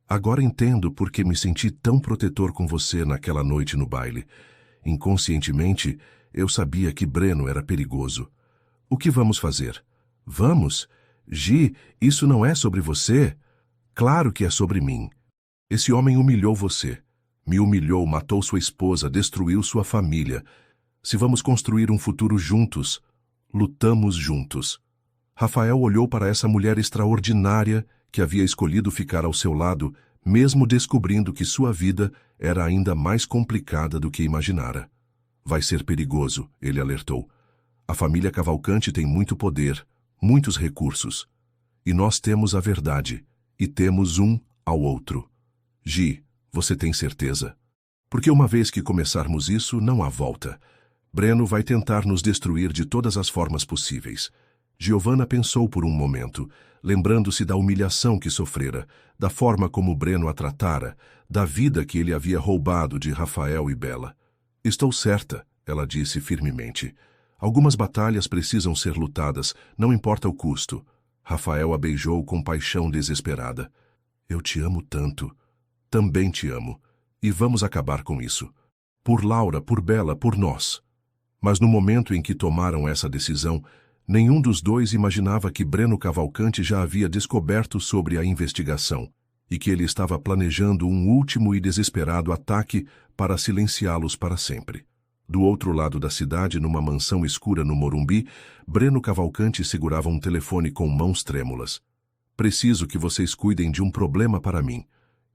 Speaker 1: Agora entendo por que me senti tão protetor com você naquela noite no baile. Inconscientemente, eu sabia que Breno era perigoso. O que vamos fazer? Vamos? Gi, isso não é sobre você? Claro que é sobre mim. Esse homem humilhou você. Me humilhou, matou sua esposa, destruiu sua família. Se vamos construir um futuro juntos, lutamos juntos. Rafael olhou para essa mulher extraordinária que havia escolhido ficar ao seu lado, mesmo descobrindo que sua vida era ainda mais complicada do que imaginara. Vai ser perigoso, ele alertou. A família Cavalcante tem muito poder, muitos recursos. E nós temos a verdade, e temos um ao outro. Gi, você tem certeza? Porque uma vez que começarmos isso, não há volta. Breno vai tentar nos destruir de todas as formas possíveis. Giovanna pensou por um momento, lembrando-se da humilhação que sofrera, da forma como Breno a tratara, da vida que ele havia roubado de Rafael e Bela. Estou certa, ela disse firmemente. Algumas batalhas precisam ser lutadas, não importa o custo. Rafael a beijou com paixão desesperada. Eu te amo tanto. Também te amo. E vamos acabar com isso. Por Laura, por Bela, por nós. Mas no momento em que tomaram essa decisão, nenhum dos dois imaginava que Breno Cavalcante já havia descoberto sobre a investigação e que ele estava planejando um último e desesperado ataque para silenciá-los para sempre. Do outro lado da cidade, numa mansão escura no Morumbi, Breno Cavalcante segurava um telefone com mãos trêmulas. Preciso que vocês cuidem de um problema para mim,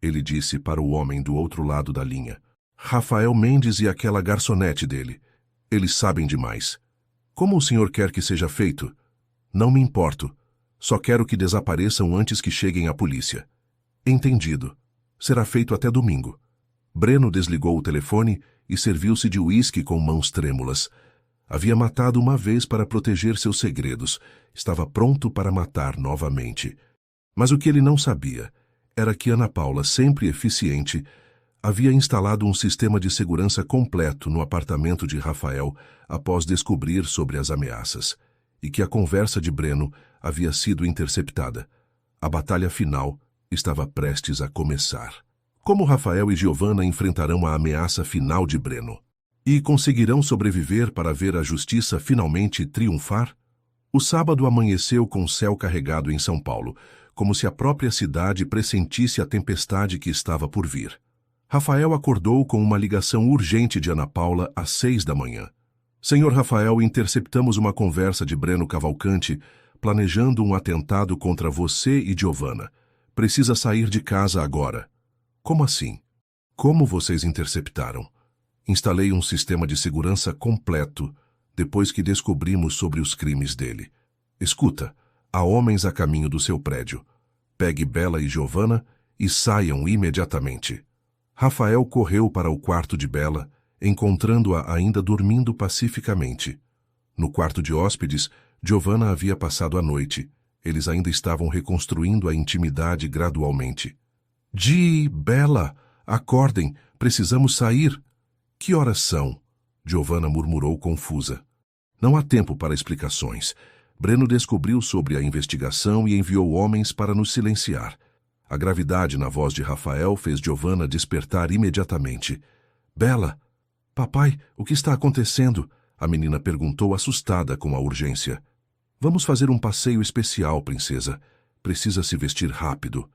Speaker 1: ele disse para o homem do outro lado da linha. Rafael Mendes e aquela garçonete dele. Eles sabem demais. Como o senhor quer que seja feito? Não me importo. Só quero que desapareçam antes que cheguem a polícia. Entendido. Será feito até domingo. Breno desligou o telefone e serviu-se de uísque com mãos trêmulas. Havia matado uma vez para proteger seus segredos. Estava pronto para matar novamente. Mas o que ele não sabia era que Ana Paula, sempre eficiente, havia instalado um sistema de segurança completo no apartamento de Rafael após descobrir sobre as ameaças, e que a conversa de Breno havia sido interceptada. A batalha final estava prestes a começar. Como Rafael e Giovanna enfrentarão a ameaça final de Breno? E conseguirão sobreviver para ver a justiça finalmente triunfar? O sábado amanheceu com o céu carregado em São Paulo, como se a própria cidade pressentisse a tempestade que estava por vir. Rafael acordou com uma ligação urgente de Ana Paula às 6 da manhã. Senhor Rafael, interceptamos uma conversa de Breno Cavalcante planejando um atentado contra você e Giovanna. Precisa sair de casa agora. Como assim? Como vocês interceptaram? Instalei um sistema de segurança completo depois que descobrimos sobre os crimes dele. Escuta, há homens a caminho do seu prédio. Pegue Bela e Giovanna e saiam imediatamente. Rafael correu para o quarto de Bela, encontrando-a ainda dormindo pacificamente. No quarto de hóspedes, Giovanna havia passado a noite. Eles ainda estavam reconstruindo a intimidade gradualmente. Gi, Bela, acordem, precisamos sair. Que horas são? Giovanna murmurou confusa. Não há tempo para explicações. Breno descobriu sobre a investigação e enviou homens para nos silenciar. A gravidade na voz de Rafael fez Giovanna despertar imediatamente. Bela, papai, o que está acontecendo? A menina perguntou assustada com a urgência. Vamos fazer um passeio especial, princesa. Precisa se vestir rápido.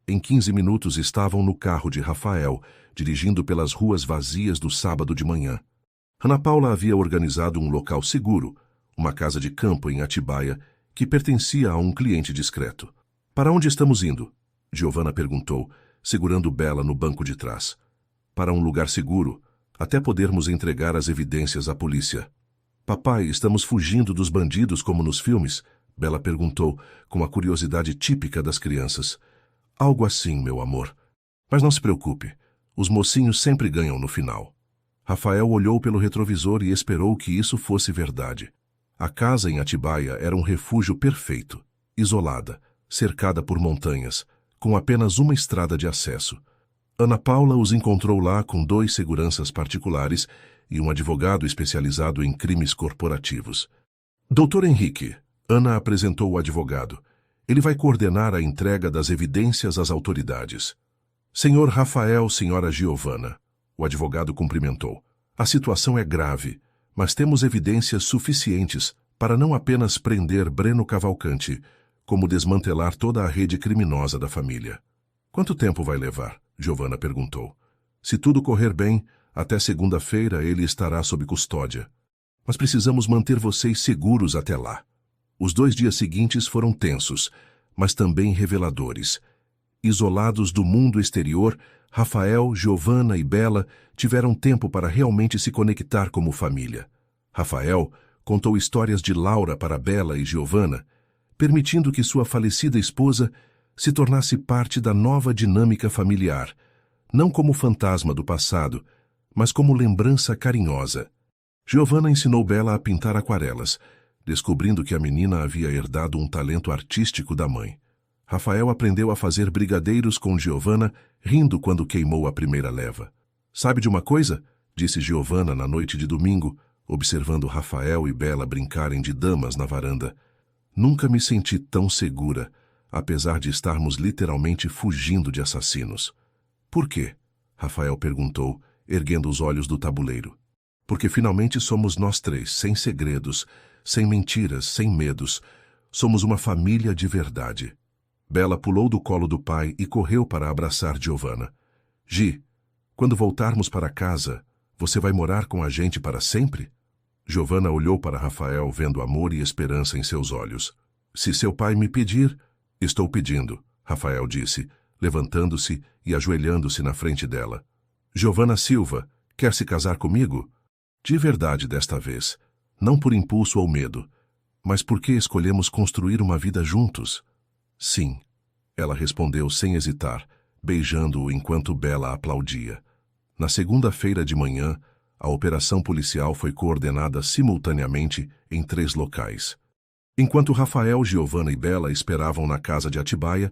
Speaker 1: Em 15 minutos estavam no carro de Rafael, dirigindo pelas ruas vazias do sábado de manhã. Ana Paula havia organizado um local seguro, uma casa de campo em Atibaia, que pertencia a um cliente discreto. Para onde estamos indo? Giovanna perguntou, segurando Bela no banco de trás. Para um lugar seguro, até podermos entregar as evidências à polícia. Papai, estamos fugindo dos bandidos como nos filmes? Bela perguntou, com a curiosidade típica das crianças. Algo assim, meu amor. Mas não se preocupe, os mocinhos sempre ganham no final. Rafael olhou pelo retrovisor e esperou que isso fosse verdade. A casa em Atibaia era um refúgio perfeito, isolada, cercada por montanhas, com apenas uma estrada de acesso. Ana Paula os encontrou lá com 2 seguranças particulares e um advogado especializado em crimes corporativos. Doutor Henrique, Ana apresentou o advogado. Ele vai coordenar a entrega das evidências às autoridades. Senhor Rafael, senhora Giovana, o advogado cumprimentou. A situação é grave, mas temos evidências suficientes para não apenas prender Breno Cavalcante, como desmantelar toda a rede criminosa da família. Quanto tempo vai levar? Giovana perguntou. Se tudo correr bem, até segunda-feira ele estará sob custódia. Mas precisamos manter vocês seguros até lá. Os 2 dias seguintes foram tensos, mas também reveladores. Isolados do mundo exterior, Rafael, Giovana e Bela tiveram tempo para realmente se conectar como família. Rafael contou histórias de Laura para Bela e Giovana, permitindo que sua falecida esposa se tornasse parte da nova dinâmica familiar, não como fantasma do passado, mas como lembrança carinhosa. Giovana ensinou Bela a pintar aquarelas, descobrindo que a menina havia herdado um talento artístico da mãe. Rafael aprendeu a fazer brigadeiros com Giovana, rindo quando queimou a primeira leva. Sabe de uma coisa? Disse Giovana na noite de domingo, observando Rafael e Bela brincarem de damas na varanda. Nunca me senti tão segura, apesar de estarmos literalmente fugindo de assassinos. Por quê? Rafael perguntou, erguendo os olhos do tabuleiro. Porque finalmente somos nós 3, sem segredos, sem mentiras, sem medos. Somos uma família de verdade. Bela pulou do colo do pai e correu para abraçar Giovana. Gi, quando voltarmos para casa, você vai morar com a gente para sempre? Giovana olhou para Rafael, vendo amor e esperança em seus olhos. Se seu pai me pedir, estou pedindo, Rafael disse, levantando-se e ajoelhando-se na frente dela. Giovana Silva, quer se casar comigo? De verdade desta vez, não por impulso ou medo, mas porque escolhemos construir uma vida juntos. Sim, ela respondeu sem hesitar, beijando-o enquanto Bela aplaudia. Na segunda-feira de manhã, a operação policial foi coordenada simultaneamente em 3 locais. Enquanto Rafael, Giovana e Bela esperavam na casa de Atibaia,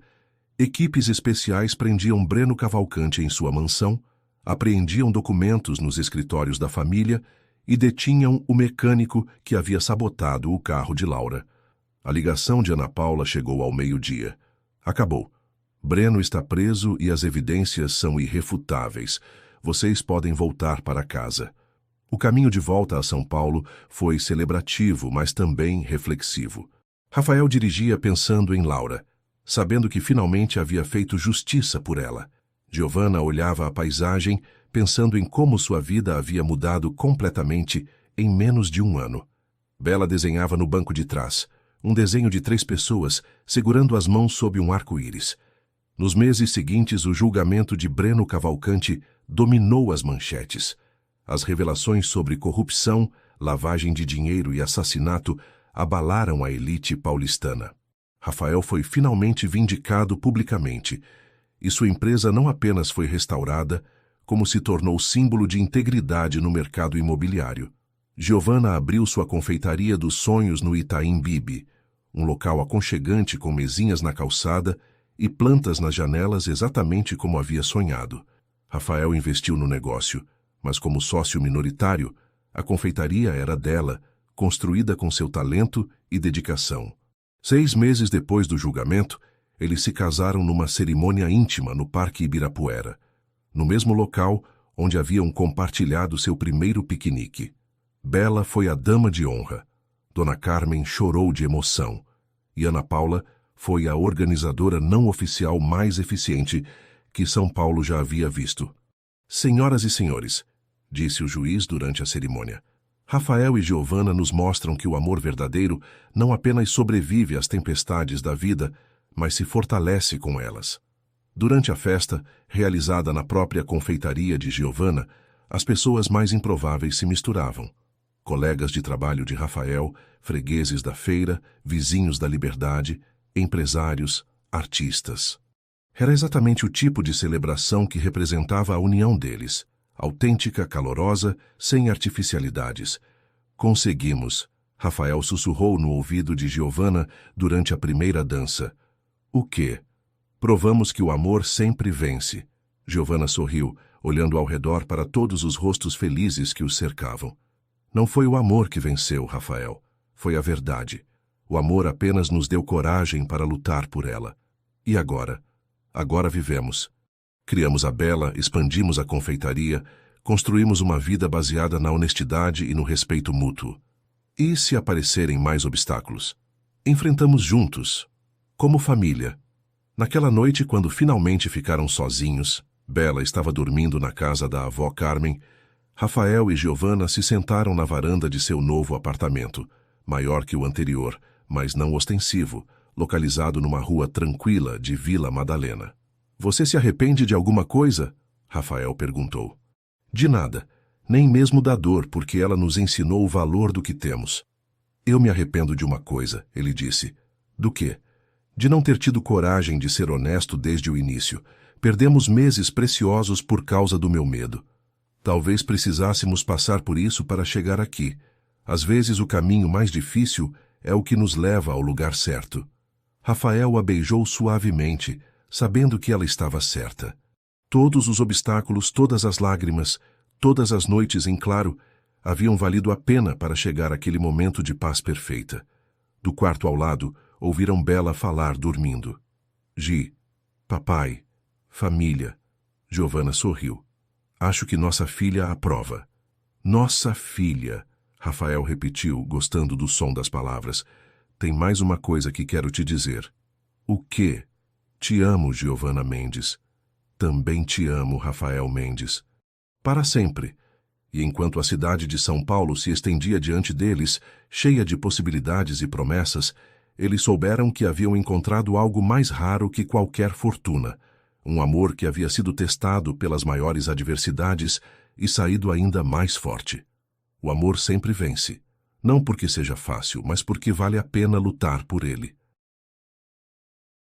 Speaker 1: equipes especiais prendiam Breno Cavalcante em sua mansão, apreendiam documentos nos escritórios da família e detinham o mecânico que havia sabotado o carro de Laura. A ligação de Ana Paula chegou ao meio-dia. Acabou. Breno está preso e as evidências são irrefutáveis. Vocês podem voltar para casa. O caminho de volta a São Paulo foi celebrativo, mas também reflexivo. Rafael dirigia pensando em Laura, sabendo que finalmente havia feito justiça por ela. Giovana olhava a paisagem, pensando em como sua vida havia mudado completamente em menos de 1 ano. Bela desenhava no banco de trás, um desenho de 3 pessoas segurando as mãos sob um arco-íris. Nos meses seguintes, o julgamento de Breno Cavalcante dominou as manchetes. As revelações sobre corrupção, lavagem de dinheiro e assassinato abalaram a elite paulistana. Rafael foi finalmente vindicado publicamente, e sua empresa não apenas foi restaurada, como se tornou símbolo de integridade no mercado imobiliário. Giovana abriu sua confeitaria dos sonhos no Itaim Bibi, um local aconchegante com mesinhas na calçada e plantas nas janelas exatamente como havia sonhado. Rafael investiu no negócio, mas como sócio minoritário, a confeitaria era dela, construída com seu talento e dedicação. 6 meses depois do julgamento, eles se casaram numa cerimônia íntima no Parque Ibirapuera, no mesmo local onde haviam compartilhado seu primeiro piquenique. Bela foi a dama de honra. Dona Carmen chorou de emoção. E Ana Paula foi a organizadora não oficial mais eficiente que São Paulo já havia visto. Senhoras e senhores, disse o juiz durante a cerimônia, Rafael e Giovana nos mostram que o amor verdadeiro não apenas sobrevive às tempestades da vida, mas se fortalece com elas. Durante a festa, realizada na própria confeitaria de Giovana, as pessoas mais improváveis se misturavam. Colegas de trabalho de Rafael, fregueses da feira, vizinhos da Liberdade, empresários, artistas. Era exatamente o tipo de celebração que representava a união deles, autêntica, calorosa, sem artificialidades. Conseguimos, Rafael sussurrou no ouvido de Giovanna durante a primeira dança. O quê? Provamos que o amor sempre vence. Giovanna sorriu, olhando ao redor para todos os rostos felizes que os cercavam. Não foi o amor que venceu, Rafael. Foi a verdade. O amor apenas nos deu coragem para lutar por ela. E agora? Agora vivemos. Criamos a Bela, expandimos a confeitaria, construímos uma vida baseada na honestidade e no respeito mútuo. E se aparecerem mais obstáculos? Enfrentamos juntos, como família. Naquela noite, quando finalmente ficaram sozinhos, Bela estava dormindo na casa da avó Carmen. Rafael e Giovanna se sentaram na varanda de seu novo apartamento, maior que o anterior, mas não ostensivo, localizado numa rua tranquila de Vila Madalena. Você se arrepende de alguma coisa? Rafael perguntou. De nada, nem mesmo da dor, porque ela nos ensinou o valor do que temos. Eu me arrependo de uma coisa, ele disse. Do quê? De não ter tido coragem de ser honesto desde o início. Perdemos meses preciosos por causa do meu medo. Talvez precisássemos passar por isso para chegar aqui. Às vezes o caminho mais difícil é o que nos leva ao lugar certo. Rafael a beijou suavemente, sabendo que ela estava certa. Todos os obstáculos, todas as lágrimas, todas as noites em claro, haviam valido a pena para chegar àquele momento de paz perfeita. Do quarto ao lado, ouviram Bela falar dormindo. Gi, papai, família. Giovanna sorriu. Acho que nossa filha aprova. Nossa filha, Rafael repetiu, gostando do som das palavras. Tem mais uma coisa que quero te dizer. O quê? Te amo, Giovanna Mendes. Também te amo, Rafael Mendes. Para sempre. E enquanto a cidade de São Paulo se estendia diante deles, cheia de possibilidades e promessas, eles souberam que haviam encontrado algo mais raro que qualquer fortuna, um amor que havia sido testado pelas maiores adversidades e saído ainda mais forte. O amor sempre vence, não porque seja fácil, mas porque vale a pena lutar por ele.